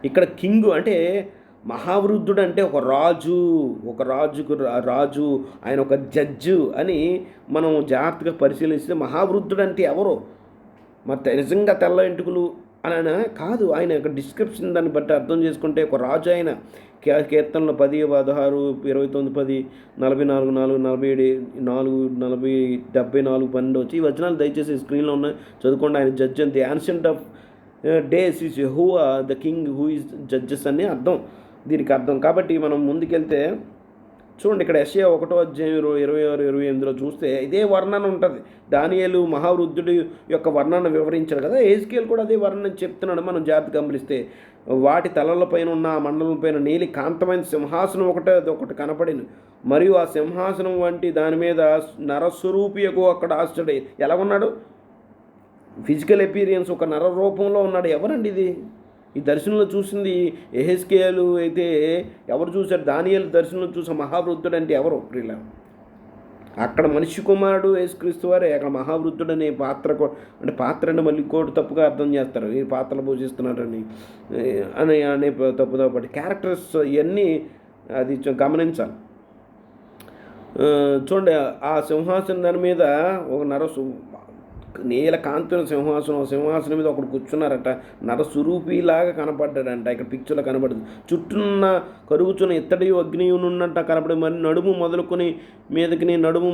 ఇక్కడ కింగ్ అంటే మహావృద్ధుడు అంటే ఒక రాజు, ఆయన ఒక జడ్జు అని మనం జాగ్రత్తగా పరిశీలిస్తే మహావృద్ధుడు అంటే ఎవరు? మరి నిజంగా తెల్ల ఎంటుకలు అని కాదు. ఆయన యొక్క డిస్క్రిప్షన్ దాన్ని బట్టి అర్థం చేసుకుంటే ఒక రాజు. ఆయన కీర్తనలు 10, 16, 29, 10, 44, 4, 47, 4, 40, 74, 12 వచ్చి ఈ వచనాలు దయచేసి స్క్రీన్లో ఉన్నాయి, చదువుకోండి. ఆయన judge and the ancient of days is Jehovah the king who is judges అని అర్థం దీనికి అర్థం. కాబట్టి మనం ముందుకెళ్తే చూడండి, ఇక్కడ యెషయా 1:26-28 చూస్తే ఇదే వర్ణన ఉంటుంది. దానియేలు మహావృద్ధుడి యొక్క వర్ణన వివరించాడు కదా, యెహెజ్కేలు కూడా అదే వర్ణన చెప్తున్నాడు. మనం జాగ్రత్త గమనిస్తే వాటి తలలపైన ఉన్న ఆ మండలం పైన నీలి కాంతమైన సింహాసనం ఒకటి కనపడింది, మరియు ఆ సింహాసనం వంటి దాని మీద నరస్వరూపియకు అక్కడ ఆశ్చర్య. ఎలా ఉన్నాడు? ఫిజికల్ అపీరియన్స్ ఒక నర రూపంలో ఉన్నాడు. ఎవరండి ఇది? ఈ దర్శనంలో చూసింది యెహెజ్కేలు అయితే ఎవరు చూశారు? దానియేలు దర్శనంలో చూసిన మహావృద్ధుడు అంటే ఎవరు? ప్రియుల, అక్కడ మనిషి కుమారుడు యేసుక్రీస్తు వారే. అక్కడ మహావృద్ధుడు అనే పాత్ర అంటే మళ్ళీ కోటి తప్పుగా అర్థం చేస్తారు, ఈ పాత్రలు పోషిస్తున్నారని అనే తప్పుతో పాటు క్యారెక్టర్స్ ఇవన్నీ అది గమనించాలి. చూడండి, ఆ సింహాసనం దాని మీద ఒక నీల కాంతుల సింహాసనం మీద ఒకడు కూర్చున్నారట, నరస్వరూపిలాగా కనపడ్డాడంట. ఇక్కడ పిక్చర్లో కనపడదు. చుట్టూన్న కరుగుచున్న ఇత్తడి అగ్నియునున్నట్ట కనపడి, మరి నడుము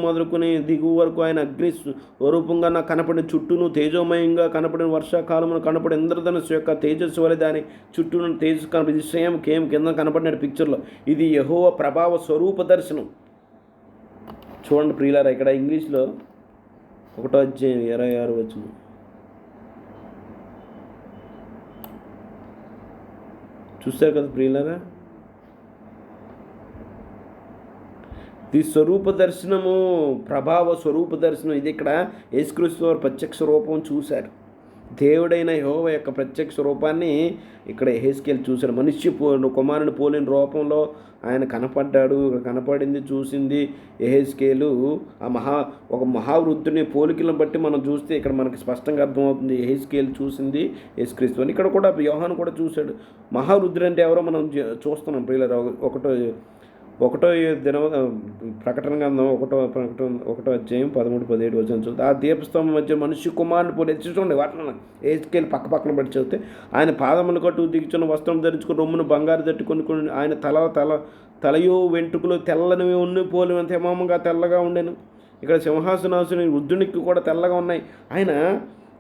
మొదలుకొని దిగువ వరకు ఆయన అగ్ని స్వరూపంగా నాకు కనపడిన, చుట్టూను తేజోమయంగా కనపడిన, వర్షాకాలమును కనపడిన ఇంద్రధనుస్సు యొక్క తేజస్సు వలె దాని చుట్టూను తేజస్సు కనపడి సేమ్ కింద కనపడిన పిక్చర్లో. ఇది యెహోవా ప్రభావ స్వరూప దర్శనం. చూడండి ప్రియులారా, ఇక్కడ ఇంగ్లీష్లో 1:26 చూస్తారు కదా ప్రియులారా. ఇది స్వరూప దర్శనము, ప్రభావ స్వరూప దర్శనం. ఇది ఇక్కడ యేసుక్రీస్తు వారు ప్రత్యక్ష రూపం చూశారు. దేవుడైన యెహోవా యొక్క ప్రత్యక్ష రూపాన్ని ఇక్కడ యెహెజ్కేలు చూశాడు. మనిషి కుమారుని పోలిన రూపంలో ఆయన కనపడ్డాడు. కనపడింది, చూసింది యెహెజ్కేలు. ఒక మహావృద్ధుని పోలికలను బట్టి మనం చూస్తే ఇక్కడ మనకి స్పష్టంగా అర్థమవుతుంది. యెహెజ్కేలు చూసింది యేసుక్రీస్తు అని. ఇక్కడ కూడా యోహాను కూడా చూశాడు. మహావృద్ధుడు అంటే ఎవరో మనం చూస్తున్నాం ప్రియులారా. ఒకటో ప్రకటన గ్రంథం 1:13-17 చూస్తే, ఆ దీపస్తంభం మధ్య మనిషి కుమారుని పోలి చూడండి. వాటిని యెహెజ్కేలు పక్కన పెట్టి చదివితే, ఆయన పాదములు కట్టు దిగుచున్న వస్త్రం ధరించుకుని రొమ్మును బంగారు దట్టి కొనుక్కొని, ఆయన తలయో వెంట్రుకలు తెల్లనివి ఉన్ని పోలి హేమంగా తెల్లగా ఉండేను. ఇక్కడ సింహాసనాసుని వృద్ధునికి కూడా తెల్లగా ఉన్నాయి. ఆయన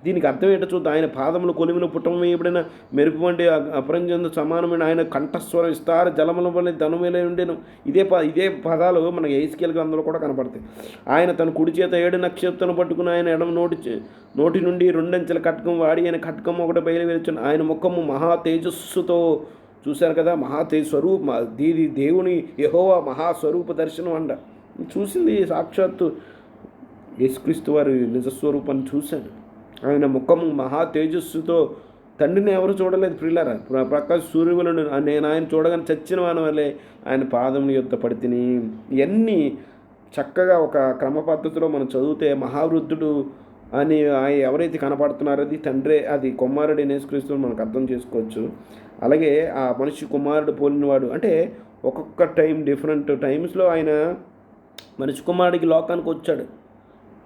దీనికి అర్థం ఏంటో చూద్దాం. ఆయన పాదములు కొలిమిన పుటం వేయబడిన మెరుపు వంటి అపరంజంతో సమానమైన, ఆయన కంఠస్వరం విస్తార జలముల వల్ల ధనమేలే ఉండేను. ఇదే పదాలు మనకి యెహెజ్కేలు గ్రంథంలో కూడా కనపడతాయి. ఆయన తన కుడి చేత 7 నక్షత్రాలను పట్టుకుని, ఆయన ఎడమ నోటి నుండి 2 అంచెల ఖడ్గం వాడి, ఆయన ఖడ్గం ఒకటి బయలువెరచును. ఆయన ముఖము మహా తేజస్సుతో, చూశారు కదా, స్వరూప దేవుని యెహోవా మహాస్వరూప దర్శనం అంట. చూసింది సాక్షాత్తు యేసుక్రీస్తు వారి నిజస్వరూపాన్ని చూశాను. ఆయన ముఖము మహా తేజస్సుతో, తండ్రిని ఎవరు చూడలేదు ప్రియులారా. ప్రకాశ సూర్యులను నేను ఆయన చూడగానే చచ్చిన వాని వల్లే ఆయన పాదముల యొద్ద పడితిని. ఇవన్నీ చక్కగా ఒక క్రమ పద్ధతిలో మనం చదివితే మహావృద్ధుడు అని ఎవరైతే కనపడుతున్నారో అది తండ్రే, అది కుమారుడు యేసుక్రీస్తు మనకు అర్థం చేసుకోవచ్చు. అలాగే ఆ మనిషి కుమారుడు పోలినవాడు అంటే ఒక్కొక్క డిఫరెంట్ టైమ్స్లో ఆయన మనిషి కుమారుడికి లోకానికి వచ్చాడు.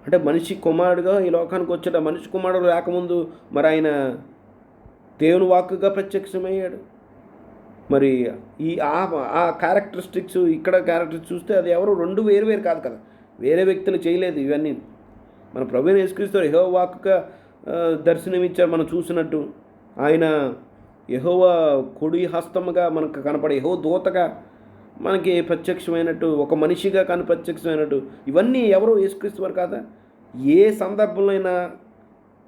అంటే మనిషి కుమారుడుగా ఈ లోకానికి వచ్చాడు. మనిషి కుమారుడు రాకముందు మరి ఆయన దేవుని వాక్కుగా ప్రత్యక్షమయ్యాడు. మరి ఆ క్యారెక్టరిస్టిక్స్ ఇక్కడ క్యారెక్టర్స్ చూస్తే అది ఎవరు 2 వేరు కాదు కదా, వేరే వ్యక్తులు చేయలేదు ఇవన్నీ. మన ప్రభువైన యేసుక్రీస్తు యెహోవా వాక్కుగా దర్శనమిచ్చారు. మనం చూసినట్టు ఆయన యెహోవా కుడి హస్తముగా మనకు కనపడే యెహోవా దూతగా మనకి ప్రత్యక్షమైనట్టు, ఒక మనిషిగా కానీ ప్రత్యక్షమైనట్టు, ఇవన్నీ ఎవరో యేసుక్రీస్తు వారు కాదా. ఏ సందర్భంలో అయినా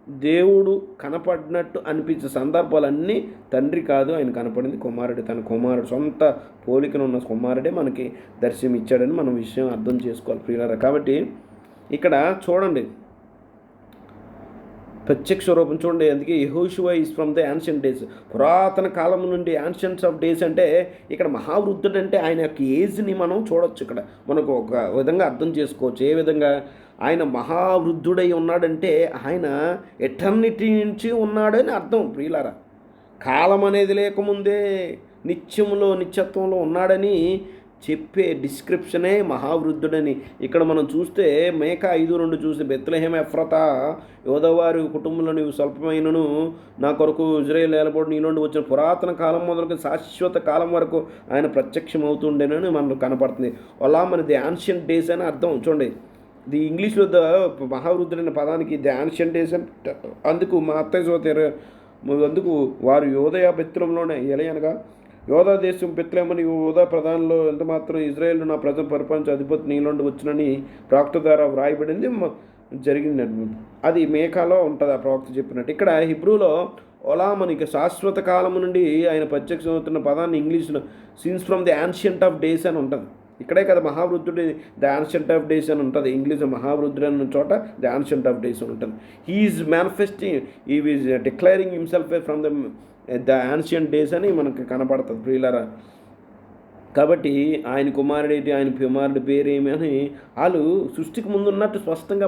దేవుడు కనపడినట్టు అనిపించే సందర్భాలన్నీ తండ్రి కాదు, ఆయన కనపడింది కుమారుడు. తన కుమారుడు సొంత పోలికను ఉన్న కుమారుడే మనకి దర్శనం ఇచ్చాడని మనం విషయం అర్థం చేసుకోవాలి ప్రియులారా. కాబట్టి ఇక్కడ చూడండి ప్రత్యక్ష రూపం చూడండి. అందుకే యెహోషువ is from the ancient days, పురాతన కాలం నుండి. యాన్షియంట్స్ ఆఫ్ డేస్ అంటే ఇక్కడ మహావృద్ధుడు అంటే ఆయన యొక్క ఏజ్ని మనం చూడొచ్చు. ఇక్కడ మనకు ఒక విధంగా అర్థం చేసుకోవచ్చు. ఏ విధంగా ఆయన మహావృద్ధుడై ఉన్నాడంటే ఆయన ఎటర్నిటీ నుంచి ఉన్నాడని అర్థం ప్రియులారా. కాలం అనేది లేకముందే నిత్యత్వంలో ఉన్నాడని చెప్పే డిస్క్రిప్షనే మహావృద్ధుడని. ఇక్కడ మనం చూస్తే మేకా 5:2 చూసి, బెత్లెహేమ్ ఎఫ్రాతా యోదావారి కుటుంబంలో నీవు స్వల్పమైనను నా కొరకు ఇజ్రాయేలు ఏలబడి నీలోండి వచ్చిన పురాతన కాలం మొదలుగా శాశ్వత కాలం వరకు ఆయన ప్రత్యక్షమవుతుండేనని మనకు కనపడుతుంది. అలా మన ది యాన్షియంట్ డేస్ అని అర్థం. చూడండి, ది ఇంగ్లీష్లో మహావృద్ధుడైన పదానికి ది యాన్షియంట్ డేస్ అంటే అందుకు మా అత్తయ్య సోదరు అందుకు వారు యోదయ బెత్లెహేములోనే అనగా యోధా దేశం బెత్లెహేము యోధా ప్రధానంలో ఎంత మాత్రం ఇజ్రాయేల్ నా ప్రజల పరిపాలించే అధిపతి నీలోండి వచ్చినని ప్రవక్త ద్వారా వ్రాయబడింది జరిగింది. అది మేకాలో ఉంటుంది ఆ ప్రవక్త చెప్పినట్టు. ఇక్కడ హిబ్రూలో ఒలామ్ అని శాశ్వత కాలం నుండి ఆయన ప్రత్యక్షమవుతున్న పదాన్ని ఇంగ్లీష్లో scenes from the ancient of days అని ఉంటుంది. ఇక్కడే కదా మహావృద్ధుడి ద యాన్షియంట్ ఆఫ్ డేస్ అని ఉంటుంది. ఇంగ్లీష్లో మహావృద్ధుడు అన్న చోట ద యాన్షియంట్ ఆఫ్ డేస్ అని ఉంటుంది. He is manifesting, is declaring himself from the ancient days అని మనకు కనపడుతుంది ప్రియులారా. కాబట్టి ఆయన కుమారుడి పేరేమి అని వాళ్ళు సృష్టికి ముందు ఉన్నట్టు స్పష్టంగా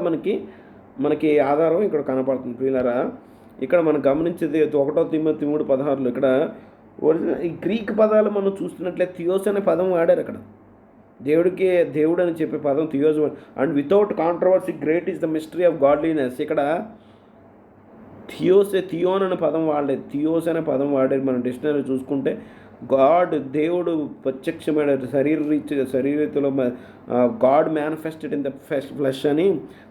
మనకి ఆధారం ఇక్కడ కనపడుతుంది ప్రియులారా. ఇక్కడ మనం గమనించేది 1 తిమోతి 3:16 ఇక్కడ ఒరిజినల్ ఈ గ్రీక్ పదాలు మనం చూస్తున్నట్లయితే థియోస్ అనే పదం వాడారు. అక్కడ దేవుడు అని చెప్పే పదం theos. And without controversy great is the mystery of godliness. ఇక్కడ థియోన్ అనే పదం వాడలేదు, థియోస్ అనే పదం వాడేది. మనం డిక్షనరీ చూసుకుంటే దేవుడు ప్రత్యక్షమైన శరీరతో God manifested in the flesh అని.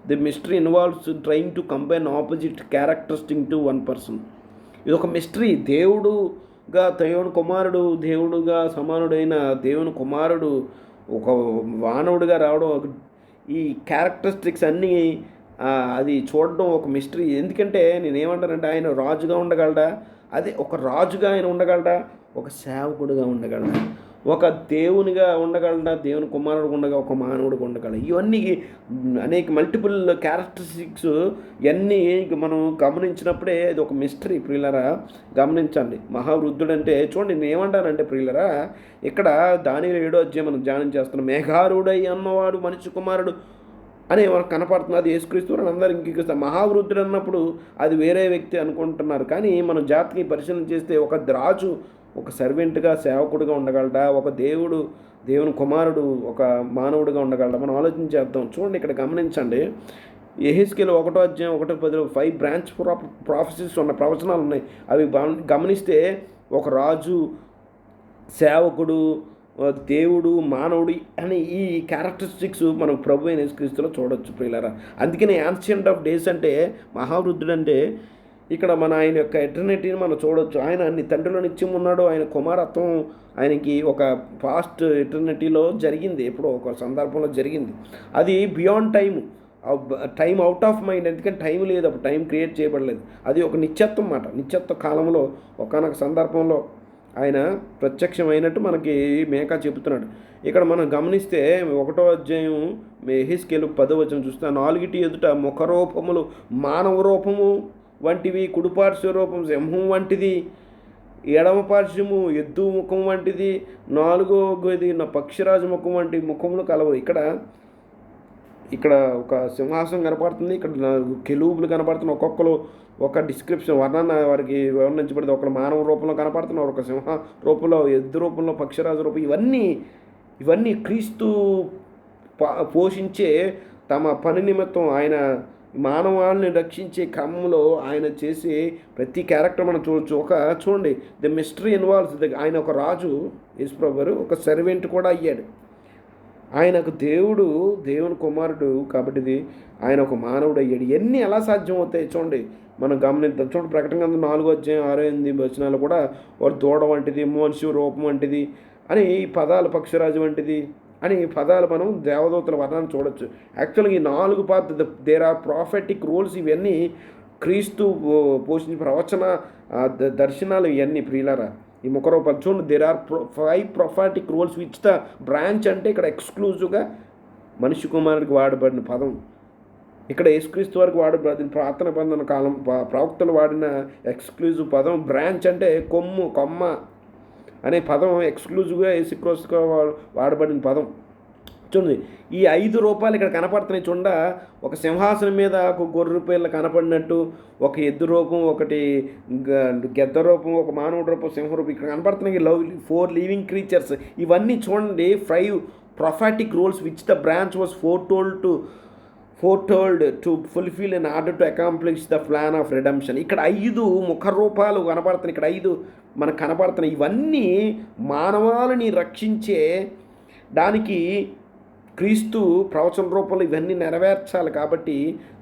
The mystery involves trying to combine opposite characteristic to one person. ఇది ఒక మిస్టరీ. దేవుని కుమారుడు, దేవుడుగా సమానుడైన దేవుని కుమారుడు ఒక మానవుడిగా రావడం, ఈ క్యారెక్టరిస్టిక్స్ అన్నీ అది చూడడం ఒక మిస్టరీ. ఎందుకంటే నేనేమంటానంటే ఆయన రాజుగా ఉండగలడా, అదే ఒక రాజుగా ఆయన ఉండగలడా, ఒక సేవకుడుగా ఉండగలడా, ఒక దేవునిగా ఉండగలడా, దేవుని కుమారుడుగా ఉండగా, ఒక మానవుడిగా ఉండగలడా. ఇవన్నీ అనేక మల్టిపుల్ క్యారెక్టరిస్టిక్స్ ఇవన్నీ మనం గమనించినప్పుడే ఇది ఒక మిస్టరీ. ప్రియులరా గమనించండి. మహావృద్ధుడు అంటే చూడండి, నేను ఏమంటానంటే ప్రియులరా, ఇక్కడ దానియేలు 7వ అధ్యాయం మనం ధ్యానం చేస్తున్నాం. మేఘారుడై అన్నవాడు మనిషి కుమారుడు అని మనకు కనపడుతుంది. అది యేసుక్రీస్తు అని అందరూ ఇంక మహావృద్ధుడు అన్నప్పుడు అది వేరే వ్యక్తి అనుకుంటున్నారు. కానీ మనం జాతికి పరిశీలన చేస్తే ఒక రాజు ఒక సర్వెంట్గా, సేవకుడిగా ఉండగలడా, ఒక దేవుని కుమారుడు ఒక మానవుడిగా ఉండగలడా, మనం ఆలోచించేద్దాం. చూడండి ఇక్కడ గమనించండి. యెహెజ్కేలు 1వ అధ్యాయం 1-10 5 బ్రాంచ్ ప్రాఫెసీస్ ఉన్న ప్రవచనాలు ఉన్నాయి. అవి గమనిస్తే ఒక రాజు, సేవకుడు, దేవుడు, మానవుడు అని ఈ క్యారెక్టరిస్టిక్స్ మనం ప్రభు అయిన యేసుక్రీస్తులో చూడొచ్చు ప్రియులారా. అందుకనే యాన్షియంట్ ఆఫ్ డేస్ అంటే, మహావృద్ధుడు అంటే ఇక్కడ ఆయన యొక్క ఎటర్నిటీని మనం చూడొచ్చు. ఆయన అన్ని తండ్రిలో నిత్యం ఉన్నాడు. ఆయన కుమారత్వం ఆయనకి ఒక పాస్ట్ ఎటర్నిటీలో జరిగింది, ఎప్పుడో ఒక సందర్భంలో జరిగింది. అది beyond time out of mind. ఎందుకంటే టైం లేదు, అప్పుడు టైం క్రియేట్ చేయబడలేదు. అది ఒక నిత్యత్వం మాట. నిత్యత్వ కాలంలో ఒకనొక సందర్భంలో ఆయన ప్రత్యక్షమైనట్టు మనకి మేకా చెబుతున్నాడు. ఇక్కడ మనం గమనిస్తే 1వ అధ్యాయం యెహెజ్కేలు 10వ వచనం చూస్తే, 4 ఎదుట ముఖరూపములు మానవ రూపము వంటివి, కుడిపార్శ్వ రూపం సింహం వంటిది, ఎడమ పార్శ్వము ఎద్దు ముఖం వంటిది, 4వది పక్షిరాజు ముఖం వంటి ముఖములు కలవు. ఇక్కడ ఒక సింహాసనం కనపడుతుంది, ఇక్కడ కెరూబులు కనపడుతున్నాయి. ఒక్కొక్కరు ఒక డిస్క్రిప్షన్ వర్ణన వారికి వర్ణించబడింది. ఒకరు మానవ రూపంలో కనపడుతున్నారు, ఒక సింహ రూపంలో, ఎద్దు రూపంలో, పక్షిరాజు రూపం. ఇవన్నీ క్రీస్తు పోషించే తమ పని నిమిత్తం ఆయన మానవాళ్ళని రక్షించే క్రమంలో ఆయన చేసే ప్రతి క్యారెక్టర్ మనం చూడొచ్చు. చూడండి, ద మిస్టరీ ఇన్వాల్వ్స్ ఆయన ఒక రాజు, యేసుప్రభువు ఒక సర్వెంట్ కూడా అయ్యాడు. ఆయనకు దేవుని కుమారుడు కాబట్టి ఆయన ఒక మానవుడు అయ్యాడు. ఇవన్నీ ఎలా సాధ్యం అవుతాయి చూడండి, మనం గమనిద్దాం. చూడండి, ప్రకటన గ్రంథం 4వ అధ్యాయం 6-8 వచనాలు కూడా ఒక దూడ వంటిది, మనిషి రూపం వంటిది అని ఈ పదాలు, పక్షిరాజు వంటిది అని పదాలు మనం దేవదూతల వర్ణాన్ని చూడొచ్చు. యాక్చువల్గా ఈ 4 పాత్ర దేర్ ఆర్ ప్రాఫెటిక్ రోల్స్. ఇవన్నీ క్రీస్తు పోషించిన ప్రవచన దర్శనాలు ఇవన్నీ ప్రియులారా. ఈ ముఖరూపాలు చూడండి, there are 5 prophetic roles which the branch అంటే ఇక్కడ ఎక్స్క్లూజివ్గా మనిషి కుమారుడికి వాడబడిన పదం. ఇక్కడ యేసుక్రీస్తు వారికి వాడబడిన ప్రార్థన బంధన కాలం ప్రవక్తలు వాడిన ఎక్స్క్లూజివ్ పదం. బ్రాంచ్ అంటే కొమ్మ అనే పదం ఎక్స్క్లూజివ్గా యేసుక్రీస్తుగా వాడబడిన పదం. చూడండి, ఈ 5 రూపాయలు ఇక్కడ కనపడుతున్నాయి. ఒక సింహాసనం మీద ఒక గొర్రె పిల్ల కనపడినట్టు, ఒక ఎద్దు రూపం, ఒకటి గెద్ద రూపం, ఒక మానవుడి రూపం, సింహ రూపం ఇక్కడ కనపడుతున్నాయి. 4 లివింగ్ క్రీచర్స్. ఇవన్నీ చూడండి 5 prophetic roles which the branch was foretold to fulfill in order to accomplish the plan of redemption. ఇక్కడ 5 ముఖ రూపాలు కనపడుతున్నాయి. ఇక్కడ 5 మనకు కనపడుతున్నాయి. ఇవన్నీ మానవాళిని రక్షించే దానికి క్రీస్తు ప్రవచన రూపంలో ఇవన్నీ నెరవేర్చాలి. కాబట్టి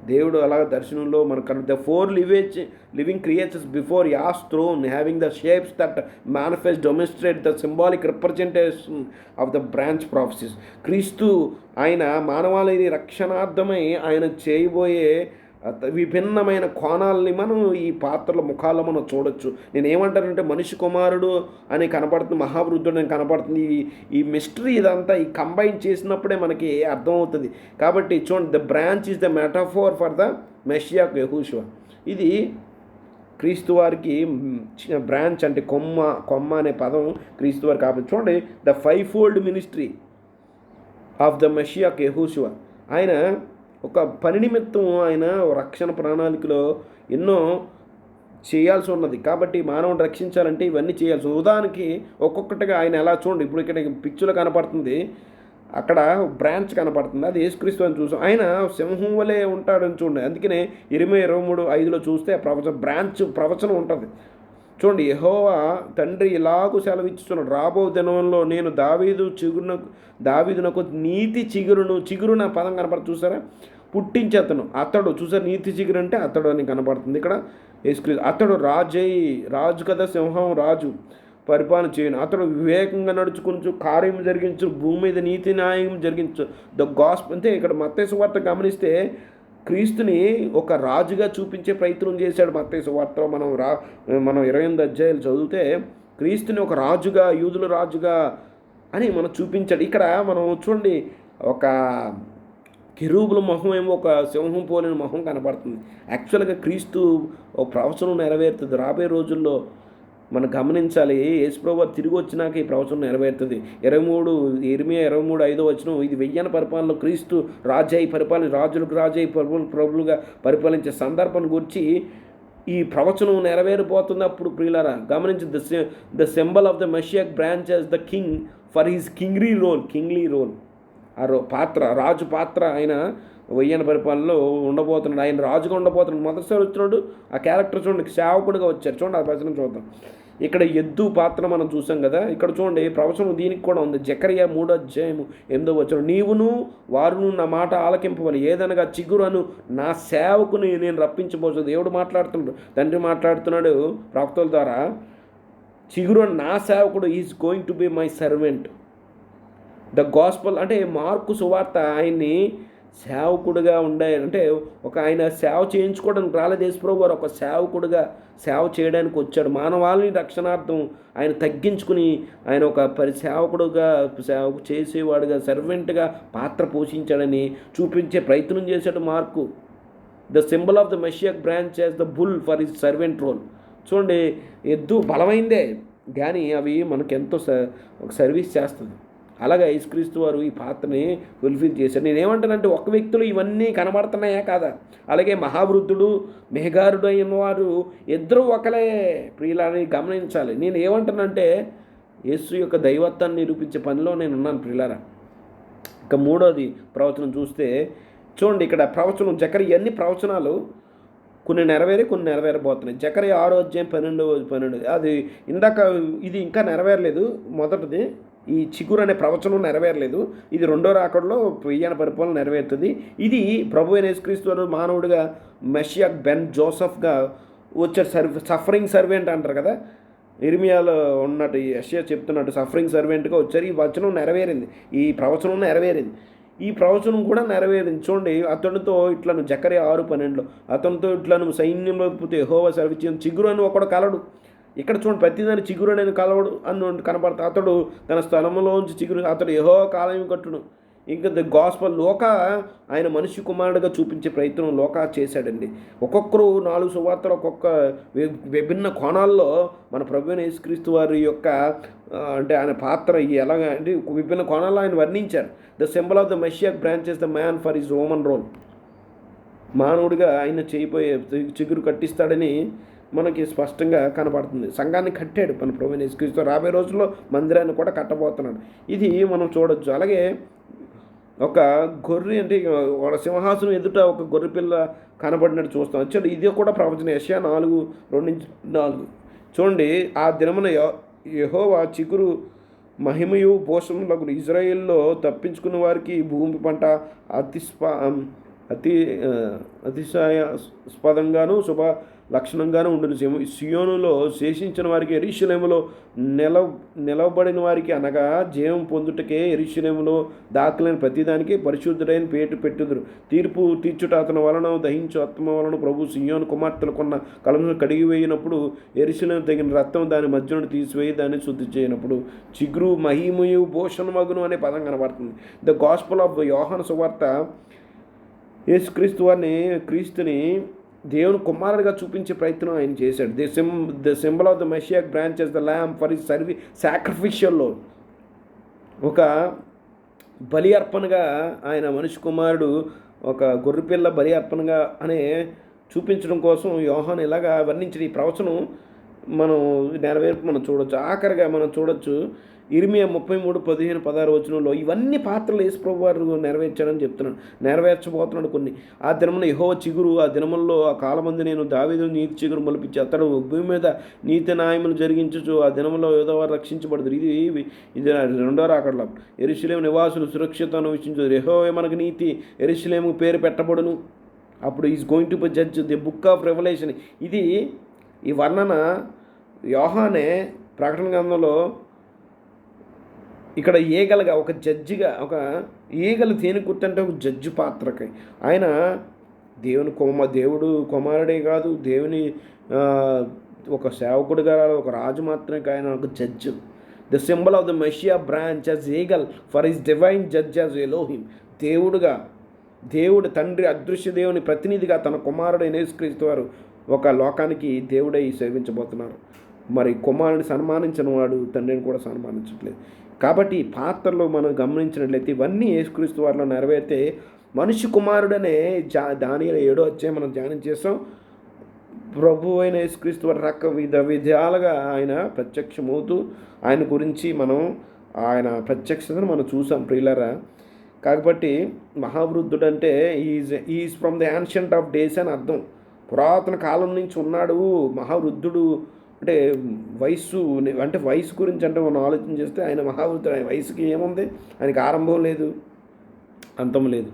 దేవుడు అలా దర్శనంలో మనకు the 4 living creatures before his throne having the shapes that manifest demonstrate the symbolic representation of the branch prophecies. క్రీస్తు ఆయన మానవాళిని రక్షణార్థమై ఆయన చేయబోయే విభిన్నమైన కోణాలని మనం ఈ పాత్రల ముఖాల్లో మనం చూడొచ్చు. నేను ఏమంటానంటే మనిషి కుమారుడు అని కనపడుతుంది, మహావృద్ధుడు అని కనపడుతుంది. ఈ మిస్టరీ ఇదంతా ఈ కంబైన్ చేసినప్పుడే మనకి అర్థమవుతుంది. కాబట్టి చూడండి, the branch is the metaphor for the Messiah యెహోషువ. ఇది క్రీస్తు వారికి బ్రాంచ్ అంటే కొమ్మ అనే పదం క్రీస్తు వారికి. కాబట్టి చూడండి, the 5-fold ministry of the Messiah యెహోషువ. ఆయన ఒక పని నిమిత్తం ఆయన రక్షణ ప్రణాళికలో ఎన్నో చేయాల్సి ఉన్నది. కాబట్టి మానవుని రక్షించాలంటే ఇవన్నీ చేయాల్సి. ఉదాహరణకి ఒక్కొక్కటిగా ఆయన ఎలా చూడండి, ఇప్పుడు ఇక్కడ పిక్చర్లో కనపడుతుంది అక్కడ బ్రాంచ్ కనపడుతుంది, అది యేసుక్రీస్తు అని చూసాం. ఆయన సింహం వలె ఉంటాడని చూడండి. అందుకనే 23:5 చూస్తే ప్రవచనం ఉంటుంది చూడండి. యెహోవా తండ్రి ఇలాగూ సెలవిచ్చుచున్నాడు, రాబో దినంలో నేను దావీదునకు నీతి చిగురు నా పదం కనపడుతుంది చూసారా, పుట్టించేతను అతడు చూసారు. నీతి చిగురు అంటే అతడు అని కనపడుతుంది ఇక్కడ యేసుక్రీస్తు. అతడు రాజు కదా, సింహం రాజు పరిపాలన చేయను. అతడు వివేకంగా నడుచుకుంటూ కార్యం జరిగించు, భూమి మీద నీతి న్యాయం జరిగించు. ద గాస్పెల్ అంటే ఇక్కడ మత్తయి సువార్త గమనిస్తే క్రీస్తుని ఒక రాజుగా చూపించే ప్రయత్నం చేశాడు. మత్తయి సువార్తలో మనం 28 అధ్యాయాలు చదివితే క్రీస్తుని ఒక రాజుగా, యూదుల రాజుగా అని మనం చూపించాడు. ఇక్కడ మనం చూడండి, ఒక కెరూబుల మొహం ఏమో ఒక సింహం పోలిన మొహం కనపడుతుంది. యాక్చువల్గా క్రీస్తు ఒక ప్రవచనం నెరవేరుతుంది రాబోయే రోజుల్లో. మనం గమనించాలి, యేసుప్రభువు తిరిగి వచ్చినాక ఈ ప్రవచనం నెరవేరుతుంది. 23 5 ఇది 1000 పరిపాలనలో క్రీస్తు రాజై పరిపాలన, రాజులకు రాజై ప్రభులుగా పరిపాలించే సందర్భం గురించి ఈ ప్రవచనం నెరవేరిపోతుంది. అప్పుడు ప్రియులారా గమనించి, the symbol of the messianic branch as the king for his kingly role. ఆ రాజు పాత్ర ఆయన 1000 పరిపాలనలో ఉండబోతున్నాడు. ఆయన రాజుగా ఉండబోతున్నాడు. మొదటిసారి వచ్చినాడు ఆ క్యారెక్టర్ చూడండి, సేవకుడిగా వచ్చారు. చూడండి ఆ ప్రశ్న చూద్దాం. ఇక్కడ ఎద్దు పాత్ర మనం చూసాం కదా. ఇక్కడ చూడండి ప్రవచనం దీనికి కూడా ఉంది. జకరియా 3:8 నీవును వారును నా మాట ఆలకింపవాలి, ఏదనగా చిగురను నా సేవకుని నేను రప్పించబోచు. దేవుడు మాట్లాడుతున్నాడు, తండ్రి మాట్లాడుతున్నాడు ప్రవక్తల ద్వారా. చిగురు నా సేవకుడు is going to be my servant. The gospel అంటే మార్కు సువార్త ఆయన్ని సేవకుడుగా అంటే ఆయన సేవ చేయించుకోవడానికి రాలేదు. యేసుప్రభువు వారు ఒక సేవకుడుగా సేవ చేయడానికి వచ్చాడు. మానవాళిని రక్షణార్థం ఆయన తగ్గించుకుని ఆయన ఒక సేవకుడుగా సేవ చేసేవాడుగా, సర్వెంట్గా పాత్ర పోషించాడని చూపించే ప్రయత్నం చేశాడు Mark. The symbol of the messianic branch as the bull for his servant role. చూడండి, ఎద్దు బలమైందే కానీ అవి మనకెంతో ఒక సర్వీస్ చేస్తుంది. అలాగే యేసుక్రీస్తు వారు ఈ పాత్రని ఫుల్ఫిల్ చేశారు. నేనేమంటానంటే ఒక వ్యక్తులు ఇవన్నీ కనబడుతున్నాయా కాదా? అలాగే మహావృద్ధుడు మెహగారుడు అయిన వారు ఇద్దరు ఒకలే ప్రియులని గమనించాలి. నేను ఏమంటానంటే యేసు యొక్క దైవత్వాన్ని నిరూపించే పనిలో నేను ఉన్నాను ప్రియులారా. ఇక మూడోది ప్రవచనం చూస్తే చూడండి, ఇక్కడ ప్రవచనం జకరియా అన్ని ప్రవచనాలు కొన్ని నెరవేరబోతున్నాయి. జకరియా 6:12 అది ఇందాక ఇది ఇంకా నెరవేరలేదు. మొదటిది ఈ చిగురు అనే ప్రవచనం నెరవేరలేదు. ఇది రెండో రాకడలో 1000 పరిపాలన నెరవేరుతుంది. ఇది ప్రభువైన యేసుక్రీస్తు వారు మానవుడిగా మెషియాక్ బెన్ జోసెఫ్గా వచ్చారు. సఫరింగ్ సర్వెంట్ అంటారు కదా, ఇర్మియాలో ఉన్నట్టు యెషయా చెప్తున్నట్టు సఫరింగ్ సర్వెంట్గా వచ్చారు. ఈ వచనం నెరవేరింది, ఈ ప్రవచనం నెరవేరింది, ఈ ప్రవచనం కూడా నెరవేరింది. చూడండి, అతనితో ఇట్లను జకరియా 6:12 అతనితో ఇట్లను సైన్యంలో యెహోవా సెలవిచ్చిన చిగురు అని ఒకడు కలడు. ఇక్కడ చూడండి, ప్రతిదాని చిగురు అనేది కలవడు అని కనపడతా. అతడు తన స్థలంలోంచి చిగురు, అతడు యెహోవా ఆలయం కట్టును. ఇంకా ద గాస్పల్ ఆయన మనిషి కుమారుడుగా చూపించే ప్రయత్నం చేశాడండి. ఒక్కొక్కరు 4 సువార్తలు ఒక్కొక్క విభిన్న కోణాల్లో మన ప్రభువైన యేసుక్రీస్తు వారి యొక్క అంటే ఆయన పాత్ర ఎలాగ అంటే విభిన్న కోణాల్లో ఆయన వర్ణించారు. The symbol of the messianic branches the man for his Roman role. మానవుడిగా ఆయన చేయిపోయే చిగురు కట్టిస్తాడని మనకి స్పష్టంగా కనపడుతుంది. సంఘాన్ని కట్టాడు మన ప్రభువైన యేసుక్రీస్తు. రాబోయే రోజుల్లో మందిరాన్ని కూడా కట్టబోతున్నాడు. ఇది మనం చూడొచ్చు. అలాగే ఒక గొర్రె అంటే ఒక సింహాసనం ఎదుట ఒక గొర్రె పిల్ల కనబడినట్టు చూస్తాం. వచ్చాడు, ఇది కూడా ప్రవచనం. యెషయా 4:2-4 చూడండి, ఆ దినమున యెహోవా చిగురు మహిమయు పోషణలకు ఇజ్రాయేల్లో తప్పించుకున్న వారికి భూమి పంట అతిశయాస్పదంగాను శుభ లక్షణంగాను ఉండును. సియోనులో శేషించిన వారికి, యెరూషలేములో నిలవబడిన వారికి అనగా జీవం పొందుటకే యెరూషలేములో దాఖలైన ప్రతిదానికి పరిశుద్ధుడైన పేటు పెట్టుదురు. తీర్పు తీర్చుట అతని వలన దహించు ఆత్మ వలన ప్రభు సియోను కుమార్తెలు కొన్న కలమును కడిగివేయినప్పుడు యెరూషలేము తగిన రక్తం దాని మధ్య నుండి తీసివేయి దాన్ని శుద్ధి చేయనప్పుడు చిగురు మహిమయు భూషణమగును అనే పదం కనబడుతుంది. ద గాస్పల్ ఆఫ్ యోహాను సువార్త యేసుక్రీస్తు వారిని క్రీస్తుని దేవుని కుమారుడిగా చూపించే ప్రయత్నం ఆయన చేశాడు. The symbol of the messianic branches the lamp for his సాక్రిఫిషియల్లో ఒక బలి అర్పణగా ఆయన మనిషి కుమారుడు ఒక గొర్రెపిల్ల బలి అర్పణగా అనే చూపించడం కోసం యోహాను ఇలాగా వర్ణించిన ఈ ప్రవచనం మనం నెరవేర్పు మనం చూడొచ్చు. ఆఖరిగా మనం చూడొచ్చు ఇర్మియా 33:15-16 ఇవన్నీ పాత్రలు యేసుప్రభు వారు నెరవేర్చాడని చెప్తున్నాడు, నెరవేర్చబోతున్నాడు కొన్ని. ఆ దినమున యెహోవా చిగురు, ఆ దినముల్లో ఆ కాలమందు నేను దావీదు నీతి చిగురు మొలిపించి అతడు భూమి మీద నీతి న్యాయములు జరిగించుచు ఆ దినములో యోధవారు రక్షించబడదు. ఇది రెండో రాకడలో యెరూషలేము నివాసులు సురక్షిత అనుభవించు, యెహోవా మనకు నీతి, యెరూషలేము పేరు పెట్టబడును. అప్పుడు is going to judge the book of revolution. ఇది ఈ వర్ణన యోహానే ప్రకటన గ్రంథంలో ఇక్కడ ఈగలుగా ఒక జడ్జిగా, ఒక ఈగలు దేని గుర్తంటే ఒక జడ్జి పాత్రకి ఆయన దేవుడు కుమారుడే కాదు, దేవుని ఒక సేవకుడిగా, ఒక రాజు మాత్రమే ఆయన ఒక judge. The symbol of the Messiah branch as eagle for his divine judge as Elohim. దేవుడు తండ్రి అదృశ్య దేవుని ప్రతినిధిగా తన కుమారుడైన యేసుక్రీస్తు వారు ఒక లోకానికి దేవుడై సేవించబోతున్నారు. మరి కుమారుని సన్మానించిన వాడు తండ్రిని కూడా సన్మానించట్లేదు. కాబట్టి ఈ పాత్రలు మనం గమనించినట్లయితే ఇవన్నీ యేసుక్రీస్తు వారిలో నెరవేరితే మనిషి కుమారుడనే దానియేలు 7వ అధ్యాయం మనం ధ్యానం చేస్తాం. ప్రభు అయిన యేసుక్రీస్తు వారి విధాలుగా ఆయన ప్రత్యక్షమవుతూ ఆయన గురించి ఆయన ప్రత్యక్షతను మనం చూసాం ప్రియులారా. కాబట్టి మహావృద్ధుడు అంటే is from the ancient of days అని అర్థం. పురాతన కాలం నుంచి ఉన్నాడు మహావృద్ధుడు. అంటే వయసు గురించి అంటే మనం ఆలోచన చేస్తే ఆయన మహావృద్ధుడు. ఆయన వయసుకి ఏముంది, ఆయనకి ఆరంభం లేదు, అంతం లేదు.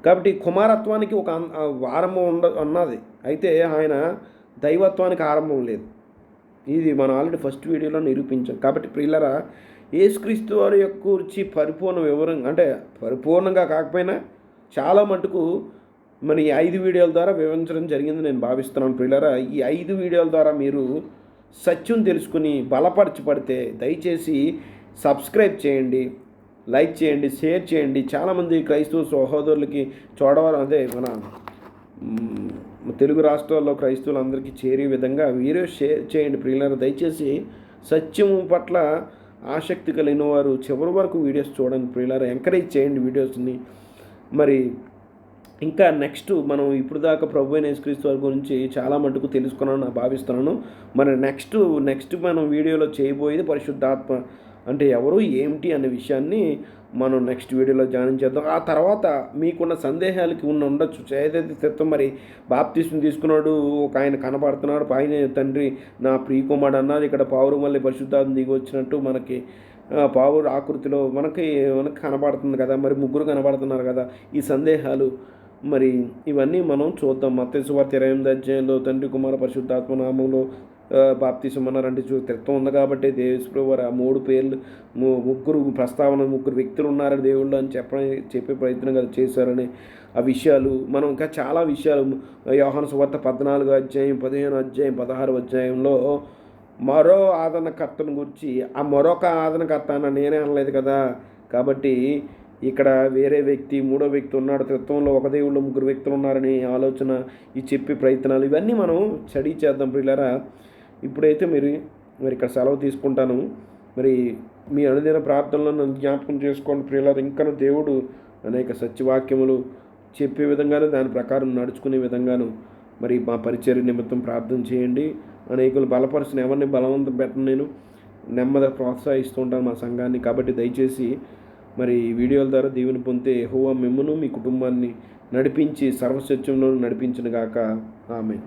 కాబట్టి కుమారత్వానికి ఒక ఆరంభం ఉన్నది, అయితే ఆయన దైవత్వానికి ఆరంభం లేదు. ఇది మనం ఆల్రెడీ ఫస్ట్ వీడియోలో నిరూపించాం. కాబట్టి ప్రియులరా, యేసుక్రీస్తు వారి యొక్క గురించి పరిపూర్ణ వివరంగా, అంటే పరిపూర్ణంగా కాకపోయినా చాలా మటుకు మన ఈ 5 వీడియోల ద్వారా వివరించడం జరిగింది నేను భావిస్తున్నాను ప్రియులరా. ఈ 5 వీడియోల ద్వారా మీరు సత్యం తెలుసుకుని బలపరచబడితే దయచేసి సబ్స్క్రైబ్ చేయండి, లైక్ చేయండి, షేర్ చేయండి. చాలామంది క్రైస్తవ సహోదరులకి మన తెలుగు రాష్ట్రాల్లో క్రైస్తవులందరికీ చేరే విధంగా వీడియో షేర్ చేయండి ప్రియులారా. దయచేసి సత్యము పట్ల ఆసక్తి కలిగిన వారు చివరి వరకు వీడియోస్ చూడండి ప్రియులారా. ఎంకరేజ్ చేయండి వీడియోస్ని. మరి ఇంకా నెక్స్ట్ మనం ఇప్పుడు దాకా ప్రభు అయిన యేసుక్రీస్తు వారి గురించి చాలా మటుకు తెలుసుకున్నాను భావిస్తున్నాను. మరి నెక్స్ట్ మనం వీడియోలో చేయబోయేది పరిశుద్ధాత్మ అంటే ఎవరు, ఏమిటి అనే విషయాన్ని మనం నెక్స్ట్ వీడియోలో జాయిన్ చేద్దాం. ఆ తర్వాత మీకున్న సందేహాలకి ఉండొచ్చు. ఏదైతే తత్వం మరి బాప్తిస్మం తీసుకున్నాడు, ఒక ఆయన కనపడుతున్నాడు, ఆయన తండ్రి నా ప్రియకుమారుడు అన్నారు. ఇక్కడ పావురు మళ్ళీ పరిశుద్ధాత్మ దిగి వచ్చినట్టు మనకి పావురు ఆకృతిలో మనకి కనబడుతుంది కదా, మరి ముగ్గురు కనబడుతున్నారు కదా. ఈ సందేహాలు మరి ఇవన్నీ మనం చూద్దాం. మత్తయి సువార్త 28వ అధ్యాయంలో తండ్రి కుమార పరిశుద్ధాత్మ నామంలో బాప్తిసం అన్నారంటే త్రిత్వం ఉంది. కాబట్టి యేసుప్రభు వారు ఆ 3 పేర్లు ముగ్గురు వ్యక్తులు ఉన్నారని దేవుళ్ళు అని చెప్పే ప్రయత్నం కదా చేశారని ఆ విషయాలు మనం ఇంకా చాలా విషయాలు యోహాను సువార్త 14వ అధ్యాయం, 15వ అధ్యాయం, 16వ అధ్యాయంలో మరో ఆదరణకర్తను గురించి, ఆ మరొక ఆదరణకర్త అన్న నేనే అనలేదు కదా. కాబట్టి ఇక్కడ వేరే వ్యక్తి, 3వ వ్యక్తి ఉన్నాడు. త్రిత్వంలో ఒక దేవుళ్ళు 3 వ్యక్తులు ఉన్నారని ఆలోచన, ఈ చెప్పే ప్రయత్నాలు ఇవన్నీ మనం స్టడీ చేద్దాం ప్రియులారా. ఇప్పుడైతే మరి ఇక్కడ సెలవు తీసుకుంటాను. మరి మీ అనుదిన ప్రార్థనలో నన్ను జ్ఞాపకం చేసుకోండి ప్రియులారా. ఇంకా దేవుడు అనేక సత్యవాక్యములు చెప్పే విధంగాను, దాని ప్రకారం నడుచుకునే విధంగాను మరి మా పరిచర్య నిమిత్తం ప్రార్థన చేయండి. అనేకులు బలపరిచిన ఎవరిని బలవంతం పెట్టను, నేను నెమ్మదిగా ప్రోత్సహిస్తూ ఉంటాను మా సంఘాన్ని. కాబట్టి దయచేసి మరి వీడియోల ద్వారా దీవెన పొందితే యెహోవా మిమ్మును మీ కుటుంబాన్ని నడిపించి సర్వసత్యంలో నడిపించును గాక. ఆమేన్.